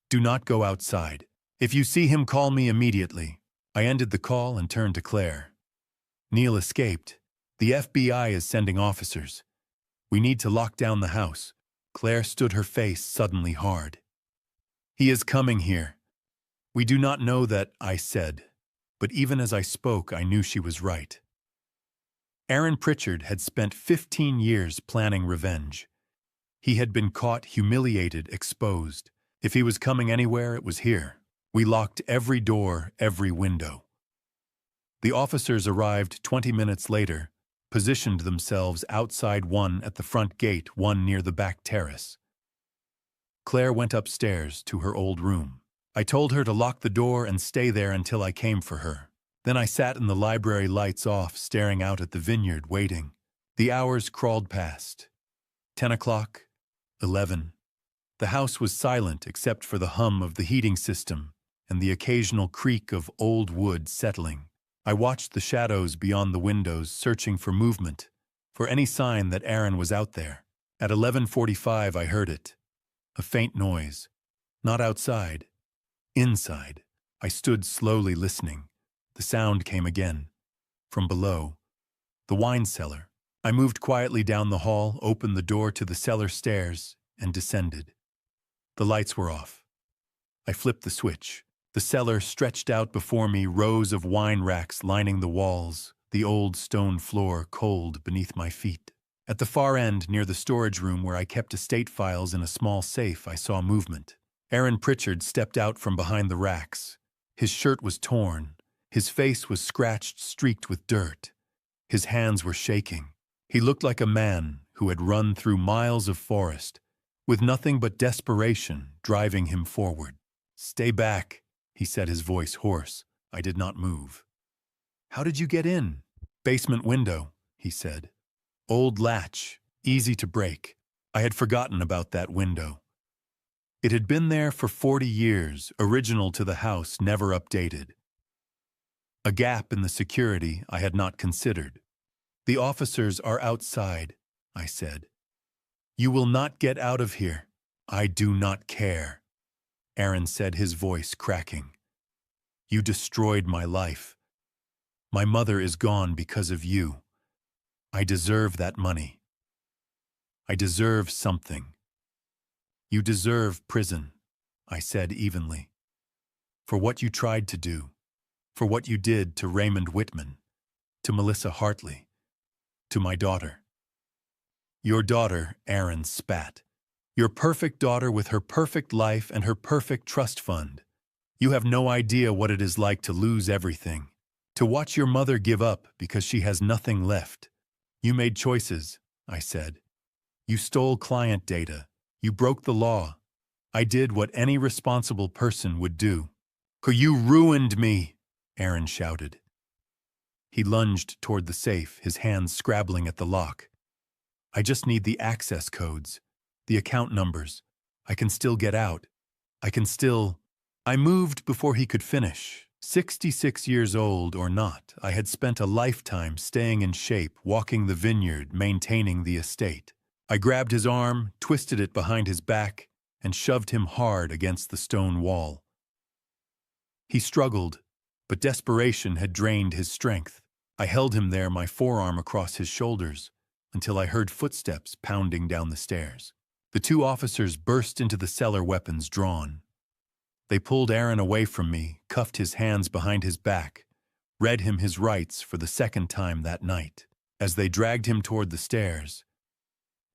Do not go outside. If you see him, call me immediately." I ended the call and turned to Claire. "Neil escaped. The FBI is sending officers. We need to lock down the house." Claire stood, her face suddenly hard. "He is coming here." "We do not know that," I said. But even as I spoke, I knew she was right. Aaron Pritchard had spent 15 years planning revenge. He had been caught, humiliated, exposed. If he was coming anywhere, it was here. We locked every door, every window. The officers arrived 20 minutes later, positioned themselves outside, one at the front gate, one near the back terrace. Claire went upstairs to her old room. I told her to lock the door and stay there until I came for her. Then I sat in the library, lights off, staring out at the vineyard, waiting. The hours crawled past. 10 o'clock, 11. The house was silent except for the hum of the heating system and the occasional creak of old wood settling. I watched the shadows beyond the windows, searching for movement, for any sign that Aaron was out there. At 11:45 I heard it. A faint noise. Not outside. Inside. I stood slowly listening. The sound came again. From below. The wine cellar. I moved quietly down the hall, opened the door to the cellar stairs, and descended. The lights were off. I flipped the switch. The cellar stretched out before me, rows of wine racks lining the walls, the old stone floor cold beneath my feet. At the far end, near the storage room where I kept estate files in a small safe, I saw movement. Aaron Pritchard stepped out from behind the racks. His shirt was torn. His face was scratched, streaked with dirt. His hands were shaking. He looked like a man who had run through miles of forest, with nothing but desperation driving him forward. "Stay back," he said, his voice hoarse. I did not move. "How did you get in?" "Basement window," he said. Old latch, easy to break. I had forgotten about that window. It had been there for 40 years, original to the house, never updated. A gap in the security I had not considered. "The officers are outside," I said. "You will not get out of here." "I do not care," Aaron said, his voice cracking. "You destroyed my life. My mother is gone because of you. I deserve that money. I deserve something." "You deserve prison," I said evenly. "For what you tried to do. For what you did to Raymond Whitman, to Melissa Hartley, to my daughter." "Your daughter," Aaron spat. "Your perfect daughter with her perfect life and her perfect trust fund. You have no idea what it is like to lose everything. To watch your mother give up because she has nothing left. You made choices," I said. "You stole client data. You broke the law. I did what any responsible person would do." "You ruined me," Aaron shouted. He lunged toward the safe, his hands scrabbling at the lock. "I just need the access codes, the account numbers. I can still get out. I can still—" I moved before he could finish. 66 years old or not, I had spent a lifetime staying in shape, walking the vineyard, maintaining the estate. I grabbed his arm, twisted it behind his back, and shoved him hard against the stone wall. He struggled, but desperation had drained his strength. I held him there, my forearm across his shoulders, until I heard footsteps pounding down the stairs. The two officers burst into the cellar, weapons drawn. They pulled Aaron away from me, cuffed his hands behind his back, read him his rights for the second time that night. As they dragged him toward the stairs,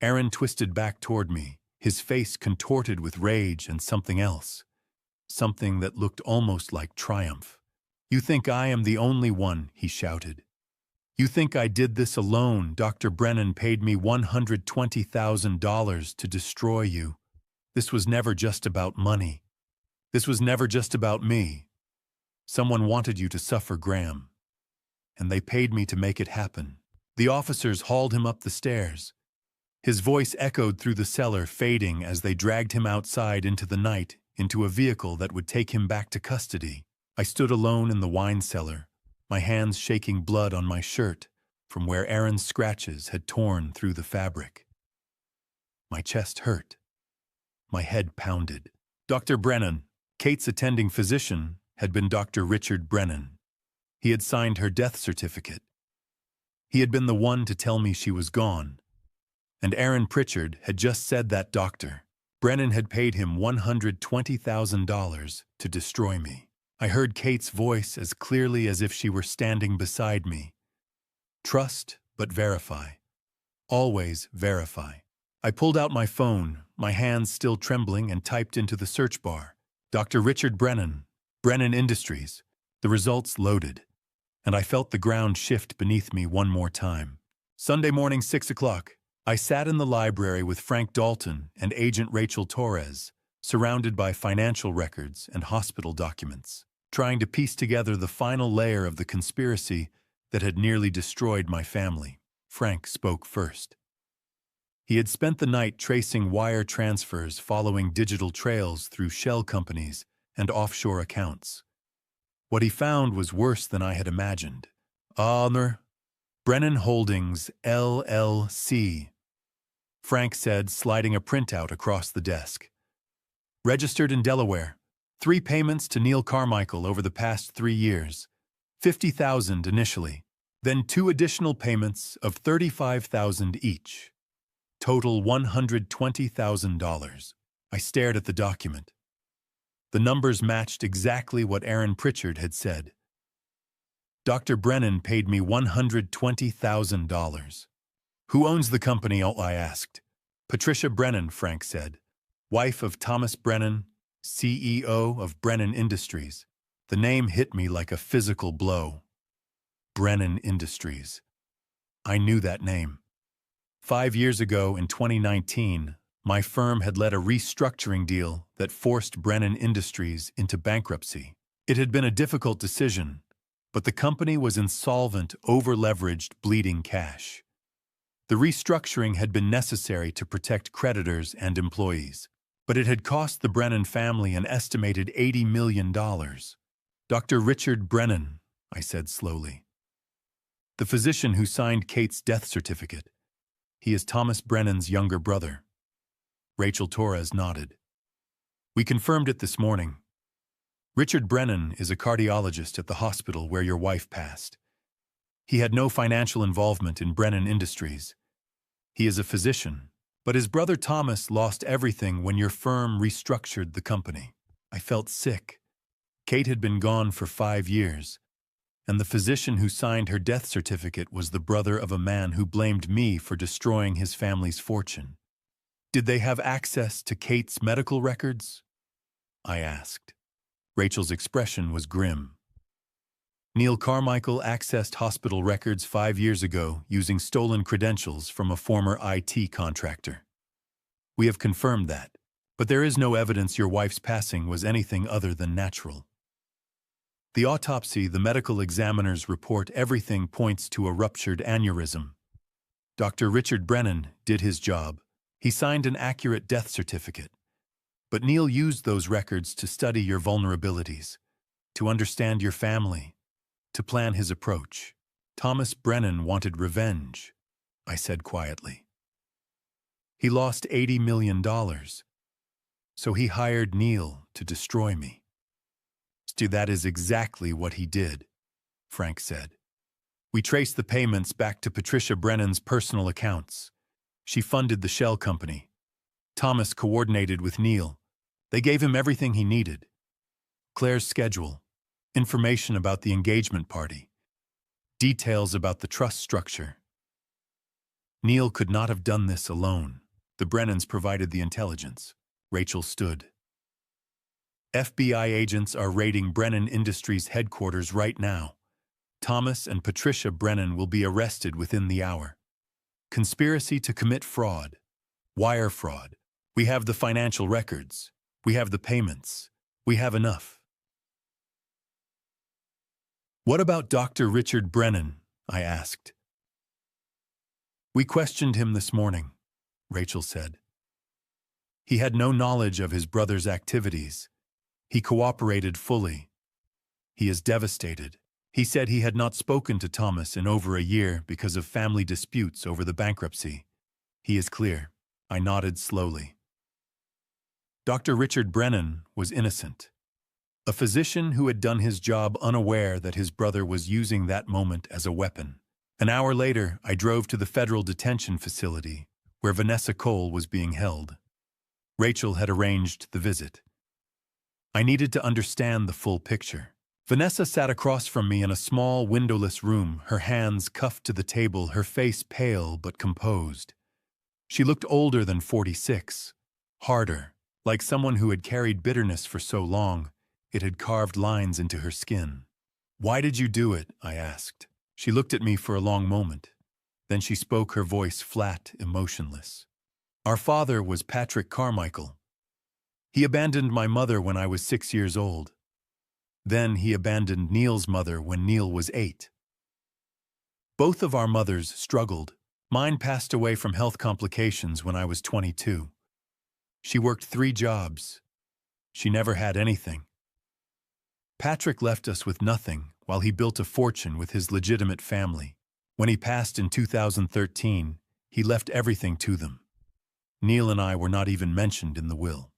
Aaron twisted back toward me, his face contorted with rage and something else, something that looked almost like triumph. "You think I am the only one," he shouted. "You think I did this alone? Dr. Brennan paid me $120,000 to destroy you. This was never just about money. This was never just about me. Someone wanted you to suffer, Graham. And they paid me to make it happen." The officers hauled him up the stairs. His voice echoed through the cellar, fading as they dragged him outside into the night, into a vehicle that would take him back to custody. I stood alone in the wine cellar, my hands shaking blood on my shirt from where Aaron's scratches had torn through the fabric. My chest hurt. My head pounded. Dr. Brennan, Kate's attending physician, had been Dr. Richard Brennan. He had signed her death certificate. He had been the one to tell me she was gone. And Aaron Pritchard had just said that Dr. Brennan had paid him $120,000 to destroy me. I heard Kate's voice as clearly as if she were standing beside me. "Trust, but verify. Always verify." I pulled out my phone, my hands still trembling, and typed into the search bar, "Dr. Richard Brennan, Brennan Industries." The results loaded, and I felt the ground shift beneath me one more time. Sunday morning, 6 o'clock. I sat in the library with Frank Dalton and Agent Rachel Torres, surrounded by financial records and hospital documents. trying to piece together the final layer of the conspiracy that had nearly destroyed my family. Frank spoke first. He had spent the night tracing wire transfers following digital trails through shell companies and offshore accounts. What he found was worse than I had imagined. Honor, Brennan Holdings, LLC, Frank said, sliding a printout across the desk. Registered in Delaware. 3 payments to Neil Carmichael over the past 3 years. $50,000 initially, then 2 additional payments of $35,000 each. Total $120,000. I stared at the document. The numbers matched exactly what Aaron Pritchard had said. Dr. Brennan paid me $120,000. Who owns the company? I asked. Patricia Brennan, Frank said. Wife of Thomas Brennan, CEO of Brennan Industries. The name hit me like a physical blow. Brennan Industries. I knew that name. 5 years ago, in 2019, my firm had led a restructuring deal that forced Brennan Industries into bankruptcy. It had been a difficult decision, but the company was insolvent, over-leveraged, bleeding cash. The restructuring had been necessary to protect creditors and employees, but it had cost the Brennan family an estimated $80 million. Dr. Richard Brennan, I said slowly. The physician who signed Kate's death certificate. He is Thomas Brennan's younger brother. Rachel Torres nodded. We confirmed it this morning. Richard Brennan is a cardiologist at the hospital where your wife passed. He had no financial involvement in Brennan Industries. He is a physician, but his brother Thomas lost everything when your firm restructured the company. I felt sick. Kate had been gone for 5 years, and the physician who signed her death certificate was the brother of a man who blamed me for destroying his family's fortune. Did they have access to Kate's medical records? I asked. Rachel's expression was grim. Neil Carmichael accessed hospital records 5 years ago using stolen credentials from a former IT contractor. We have confirmed that, but there is no evidence your wife's passing was anything other than natural. The autopsy, the medical examiner's report, everything points to a ruptured aneurysm. Dr. Richard Brennan did his job. He signed an accurate death certificate. But Neil used those records to study your vulnerabilities, to understand your family, to plan his approach. Thomas Brennan wanted revenge, I said quietly. He lost $80 million, so he hired Neil to destroy me. That is exactly what he did, Frank said. We traced the payments back to Patricia Brennan's personal accounts. She funded the shell company. Thomas coordinated with Neil. They gave him everything he needed. Claire's schedule, information about the engagement party, details about the trust structure. Neil could not have done this alone. The Brennans provided the intelligence. Rachel stood. FBI agents are raiding Brennan Industries headquarters right now. Thomas and Patricia Brennan will be arrested within the hour. Conspiracy to commit fraud. Wire fraud. We have the financial records. We have the payments. We have enough. What about Dr. Richard Brennan? I asked. We questioned him this morning, Rachel said. He had no knowledge of his brother's activities. He cooperated fully. He is devastated. He said he had not spoken to Thomas in over a year because of family disputes over the bankruptcy. He is clear. I nodded slowly. Dr. Richard Brennan was innocent. A physician who had done his job unaware that his brother was using that moment as a weapon. An hour later, I drove to the federal detention facility where Vanessa Cole was being held. Rachel had arranged the visit. I needed to understand the full picture. Vanessa sat across from me in a small, windowless room, her hands cuffed to the table, her face pale but composed. She looked older than 46, harder, like someone who had carried bitterness for so long, it had carved lines into her skin. Why did you do it? I asked. She looked at me for a long moment. Then she spoke, her voice flat, emotionless. Our father was Patrick Carmichael. He abandoned my mother when I was 6 years old. Then he abandoned Neil's mother when Neil was 8. Both of our mothers struggled. Mine passed away from health complications when I was 22. She worked 3 jobs. She never had anything. Patrick left us with nothing while he built a fortune with his legitimate family. When he passed in 2013, he left everything to them. Neil and I were not even mentioned in the will.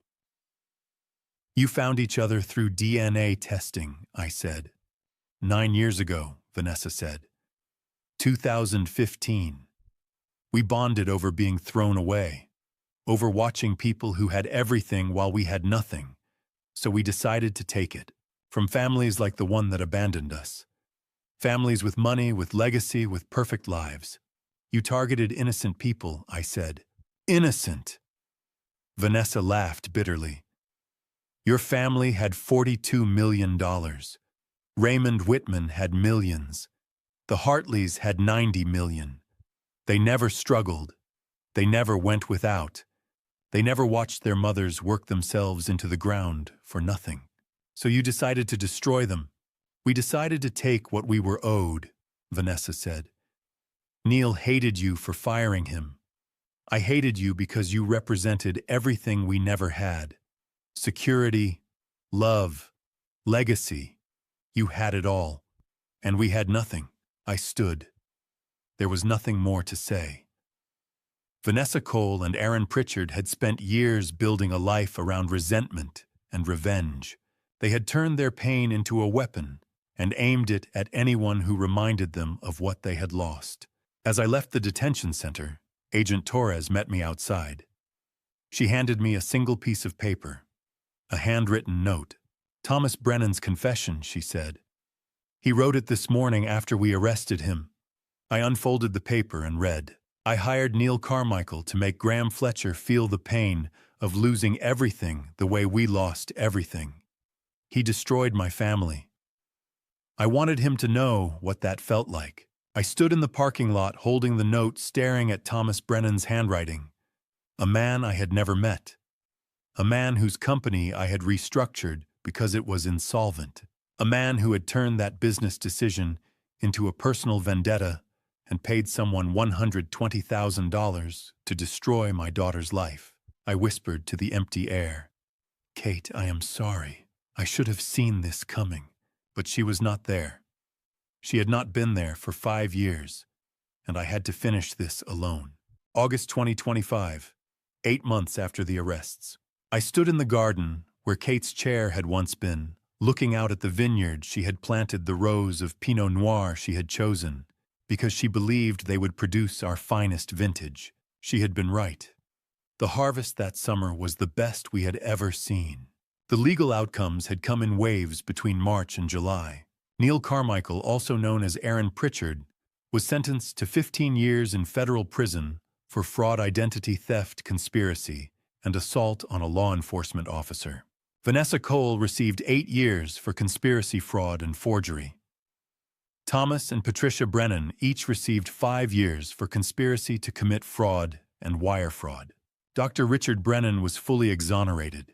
You found each other through DNA testing, I said. 9 years ago, Vanessa said. 2015. We bonded over being thrown away, over watching people who had everything while we had nothing, so we decided to take it, from families like the one that abandoned us. Families with money, with legacy, with perfect lives. You targeted innocent people, I said. Innocent! Vanessa laughed bitterly. Your family had $42 million. Raymond Whitman had millions. The Hartleys had 90 million. They never struggled. They never went without. They never watched their mothers work themselves into the ground for nothing. So you decided to destroy them. We decided to take what we were owed, Vanessa said. Neil hated you for firing him. I hated you because you represented everything we never had. Security, love, legacy. You had it all. And we had nothing. I stood. There was nothing more to say. Vanessa Cole and Aaron Pritchard had spent years building a life around resentment and revenge. They had turned their pain into a weapon and aimed it at anyone who reminded them of what they had lost. As I left the detention center, Agent Torres met me outside. She handed me a single piece of paper, a handwritten note. Thomas Brennan's confession, she said. He wrote it this morning after we arrested him. I unfolded the paper and read, I hired Neil Carmichael to make Graham Fletcher feel the pain of losing everything the way we lost everything. He destroyed my family. I wanted him to know what that felt like. I stood in the parking lot holding the note, staring at Thomas Brennan's handwriting. A man I had never met. A man whose company I had restructured because it was insolvent. A man who had turned that business decision into a personal vendetta and paid someone $120,000 to destroy my daughter's life. I whispered to the empty air, Kate, I am sorry. I should have seen this coming. But she was not there. She had not been there for 5 years, and I had to finish this alone. August 2025, 8 months after the arrests. I stood in the garden where Kate's chair had once been, looking out at the vineyard she had planted the rows of Pinot Noir she had chosen, because she believed they would produce our finest vintage. She had been right. The harvest that summer was the best we had ever seen. The legal outcomes had come in waves between March and July. Neil Carmichael, also known as Aaron Pritchard, was sentenced to 15 years in federal prison for fraud, identity theft, conspiracy, and assault on a law enforcement officer. Vanessa Cole received 8 years for conspiracy, fraud, and forgery. Thomas and Patricia Brennan each received 5 years for conspiracy to commit fraud and wire fraud. Dr. Richard Brennan was fully exonerated.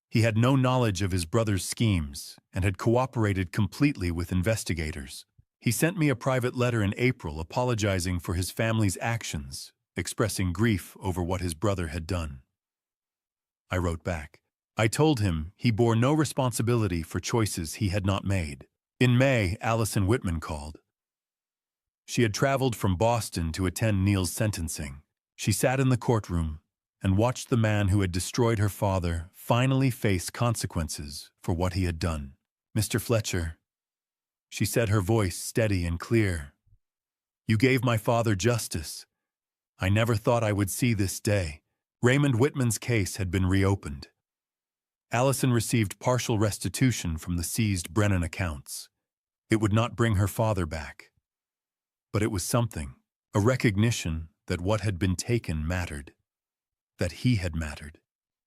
He had no knowledge of his brother's schemes and had cooperated completely with investigators. He sent me a private letter in April apologizing for his family's actions, expressing grief over what his brother had done. I wrote back. I told him he bore no responsibility for choices he had not made. In May, Allison Whitman called. She had traveled from Boston to attend Neil's sentencing. She sat in the courtroom and watched the man who had destroyed her father finally face consequences for what he had done. Mr. Fletcher, she said, her voice steady and clear, you gave my father justice. I never thought I would see this day. Raymond Whitman's case had been reopened. Allison received partial restitution from the seized Brennan accounts. It would not bring her father back. But it was something, a recognition that what had been taken mattered, that he had mattered.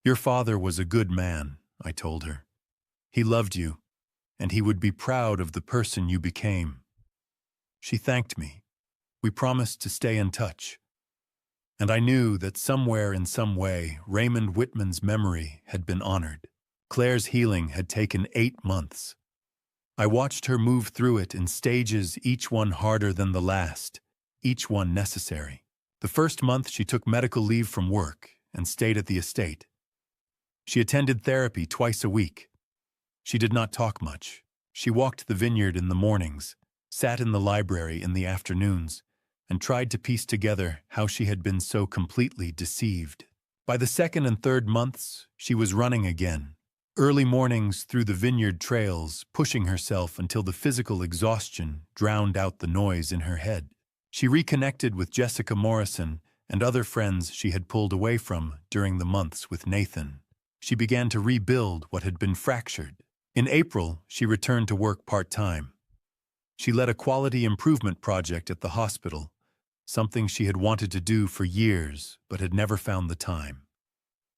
Your father was a good man, I told her. He loved you, and he would be proud of the person you became. She thanked me. We promised to stay in touch. And I knew that somewhere in some way Raymond Whitman's memory had been honored. Claire's healing had taken 8 months. I watched her move through it in stages, each one harder than the last, each one necessary. The first month she took medical leave from work and stayed at the estate. She attended therapy twice a week. She did not talk much. She walked the vineyard in the mornings, sat in the library in the afternoons, and tried to piece together how she had been so completely deceived. By the second and third months, she was running again. Early mornings through the vineyard trails, pushing herself until the physical exhaustion drowned out the noise in her head. She reconnected with Jessica Morrison and other friends she had pulled away from during the months with Nathan. She began to rebuild what had been fractured. In April, she returned to work part-time. She led a quality improvement project at the hospital, something she had wanted to do for years but had never found the time.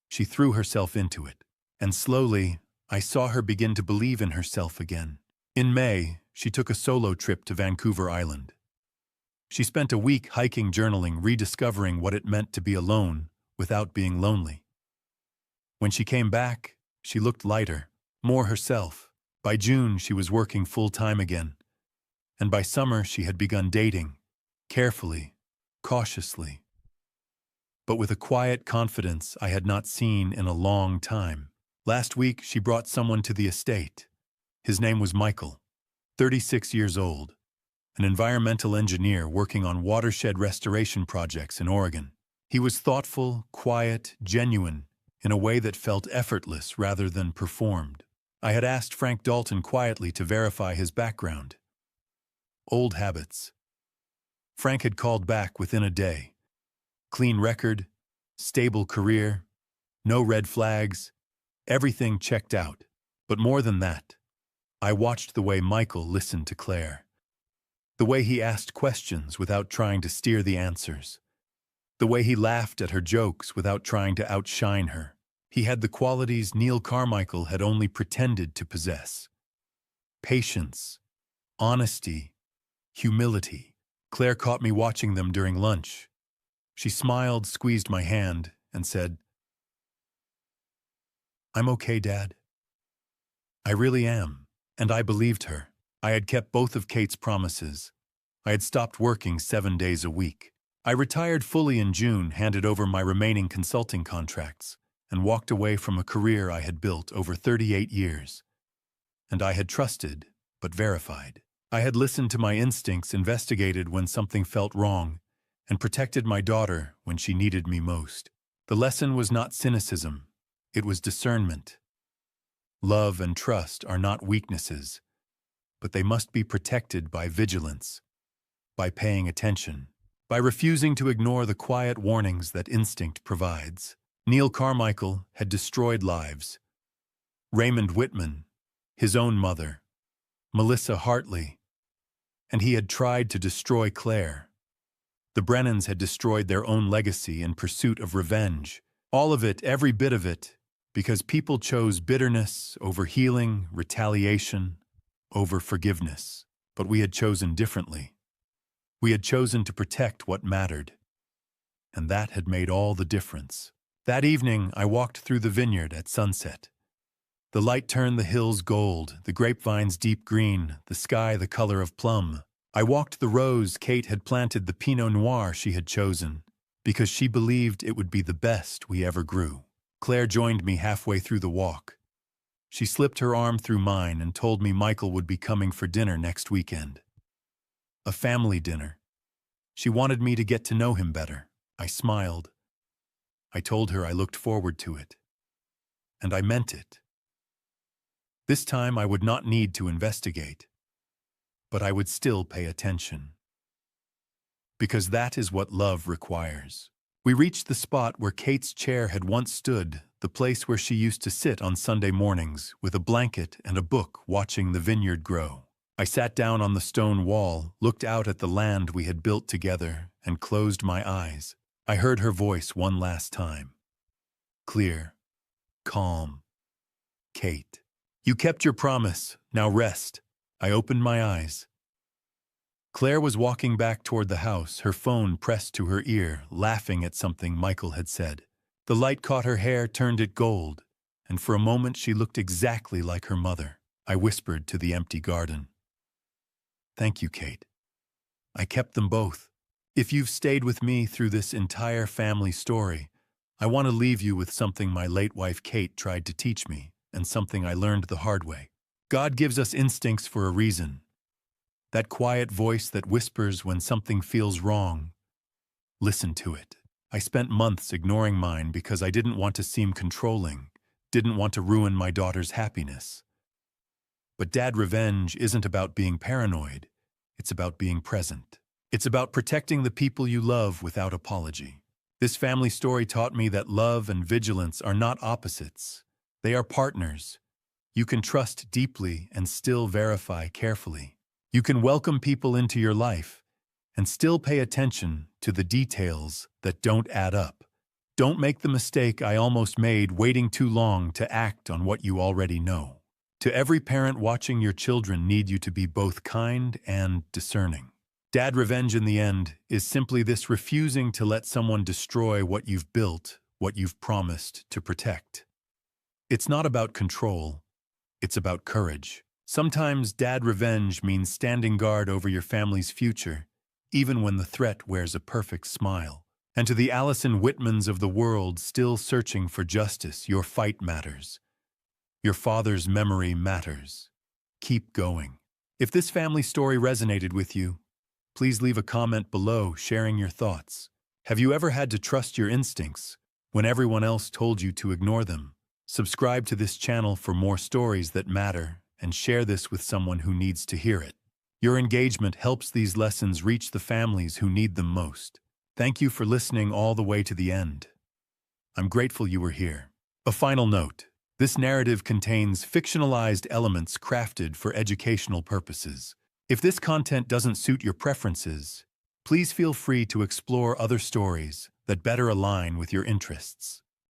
She threw herself into it, and slowly, I saw her begin to believe in herself again. In May, she took a solo trip to Vancouver Island. She spent a week hiking, journaling, rediscovering what it meant to be alone without being lonely. When she came back, she looked lighter, more herself. By June, she was working full-time again. And by summer, she had begun dating, carefully, cautiously, but with a quiet confidence I had not seen in a long time. Last week, she brought someone to the estate. His name was Michael, 36 years old, an environmental engineer working on watershed restoration projects in Oregon. He was thoughtful, quiet, genuine, in a way that felt effortless rather than performed. I had asked Frank Dalton quietly to verify his background. Old habits. Frank had called back within a day. Clean record, stable career, no red flags, everything checked out. But more than that, I watched the way Michael listened to Claire. The way he asked questions without trying to steer the answers. The way he laughed at her jokes without trying to outshine her. He had the qualities Neil Carmichael had only pretended to possess. Patience, honesty, humility. Claire caught me watching them during lunch. She smiled, squeezed my hand, and said, "I'm okay, Dad." I really am, and I believed her. I had kept both of Kate's promises. I had stopped working 7 days a week. I retired fully in June, handed over my remaining consulting contracts, and walked away from a career I had built over 38 years. And I had trusted, but verified. I had listened to my instincts, investigated when something felt wrong, and protected my daughter when she needed me most. The lesson was not cynicism, it was discernment. Love and trust are not weaknesses, but they must be protected by vigilance, by paying attention, by refusing to ignore the quiet warnings that instinct provides. Neil Carmichael had destroyed lives. Raymond Whitman, his own mother, Melissa Hartley, and he had tried to destroy Claire. The Brennans had destroyed their own legacy in pursuit of revenge. All of it, every bit of it, because people chose bitterness over healing, retaliation over forgiveness. But we had chosen differently. We had chosen to protect what mattered. And that had made all the difference. That evening, I walked through the vineyard at sunset. The light turned the hills gold, the grapevines deep green, the sky the color of plum. I walked the rows Kate had planted, the Pinot Noir she had chosen, because she believed it would be the best we ever grew. Claire joined me halfway through the walk. She slipped her arm through mine and told me Michael would be coming for dinner next weekend. A family dinner. She wanted me to get to know him better. I smiled. I told her I looked forward to it. And I meant it. This time I would not need to investigate, but I would still pay attention. Because that is what love requires. We reached the spot where Kate's chair had once stood, the place where she used to sit on Sunday mornings with a blanket and a book watching the vineyard grow. I sat down on the stone wall, looked out at the land we had built together, and closed my eyes. I heard her voice one last time. Clear, calm. Kate. You kept your promise, now rest. I opened my eyes. Claire was walking back toward the house, her phone pressed to her ear, laughing at something Michael had said. The light caught her hair, turned it gold, and for a moment she looked exactly like her mother. I whispered to the empty garden. Thank you, Kate. I kept them both. If you've stayed with me through this entire family story, I want to leave you with something my late wife Kate tried to teach me, and something I learned the hard way. God gives us instincts for a reason. That quiet voice that whispers when something feels wrong. Listen to it. I spent months ignoring mine because I didn't want to seem controlling, didn't want to ruin my daughter's happiness. But dad revenge isn't about being paranoid. It's about being present. It's about protecting the people you love without apology. This family story taught me that love and vigilance are not opposites. They are partners. You can trust deeply and still verify carefully. You can welcome people into your life and still pay attention to the details that don't add up. Don't make the mistake I almost made waiting too long to act on what you already know. To every parent watching, your children need you to be both kind and discerning. Dad revenge in the end is simply this: refusing to let someone destroy what you've built, what you've promised to protect. It's not about control, it's about courage. Sometimes dad revenge means standing guard over your family's future, even when the threat wears a perfect smile. And to the Allison Whitmans of the world still searching for justice, your fight matters. Your father's memory matters. Keep going. If this family story resonated with you, please leave a comment below sharing your thoughts. Have you ever had to trust your instincts when everyone else told you to ignore them? Subscribe to this channel for more stories that matter, and share this with someone who needs to hear it. Your engagement helps these lessons reach the families who need them most. Thank you for listening all the way to the end. I'm grateful you were here. A final note. This narrative contains fictionalized elements crafted for educational purposes. If this content doesn't suit your preferences, please feel free to explore other stories that better align with your interests.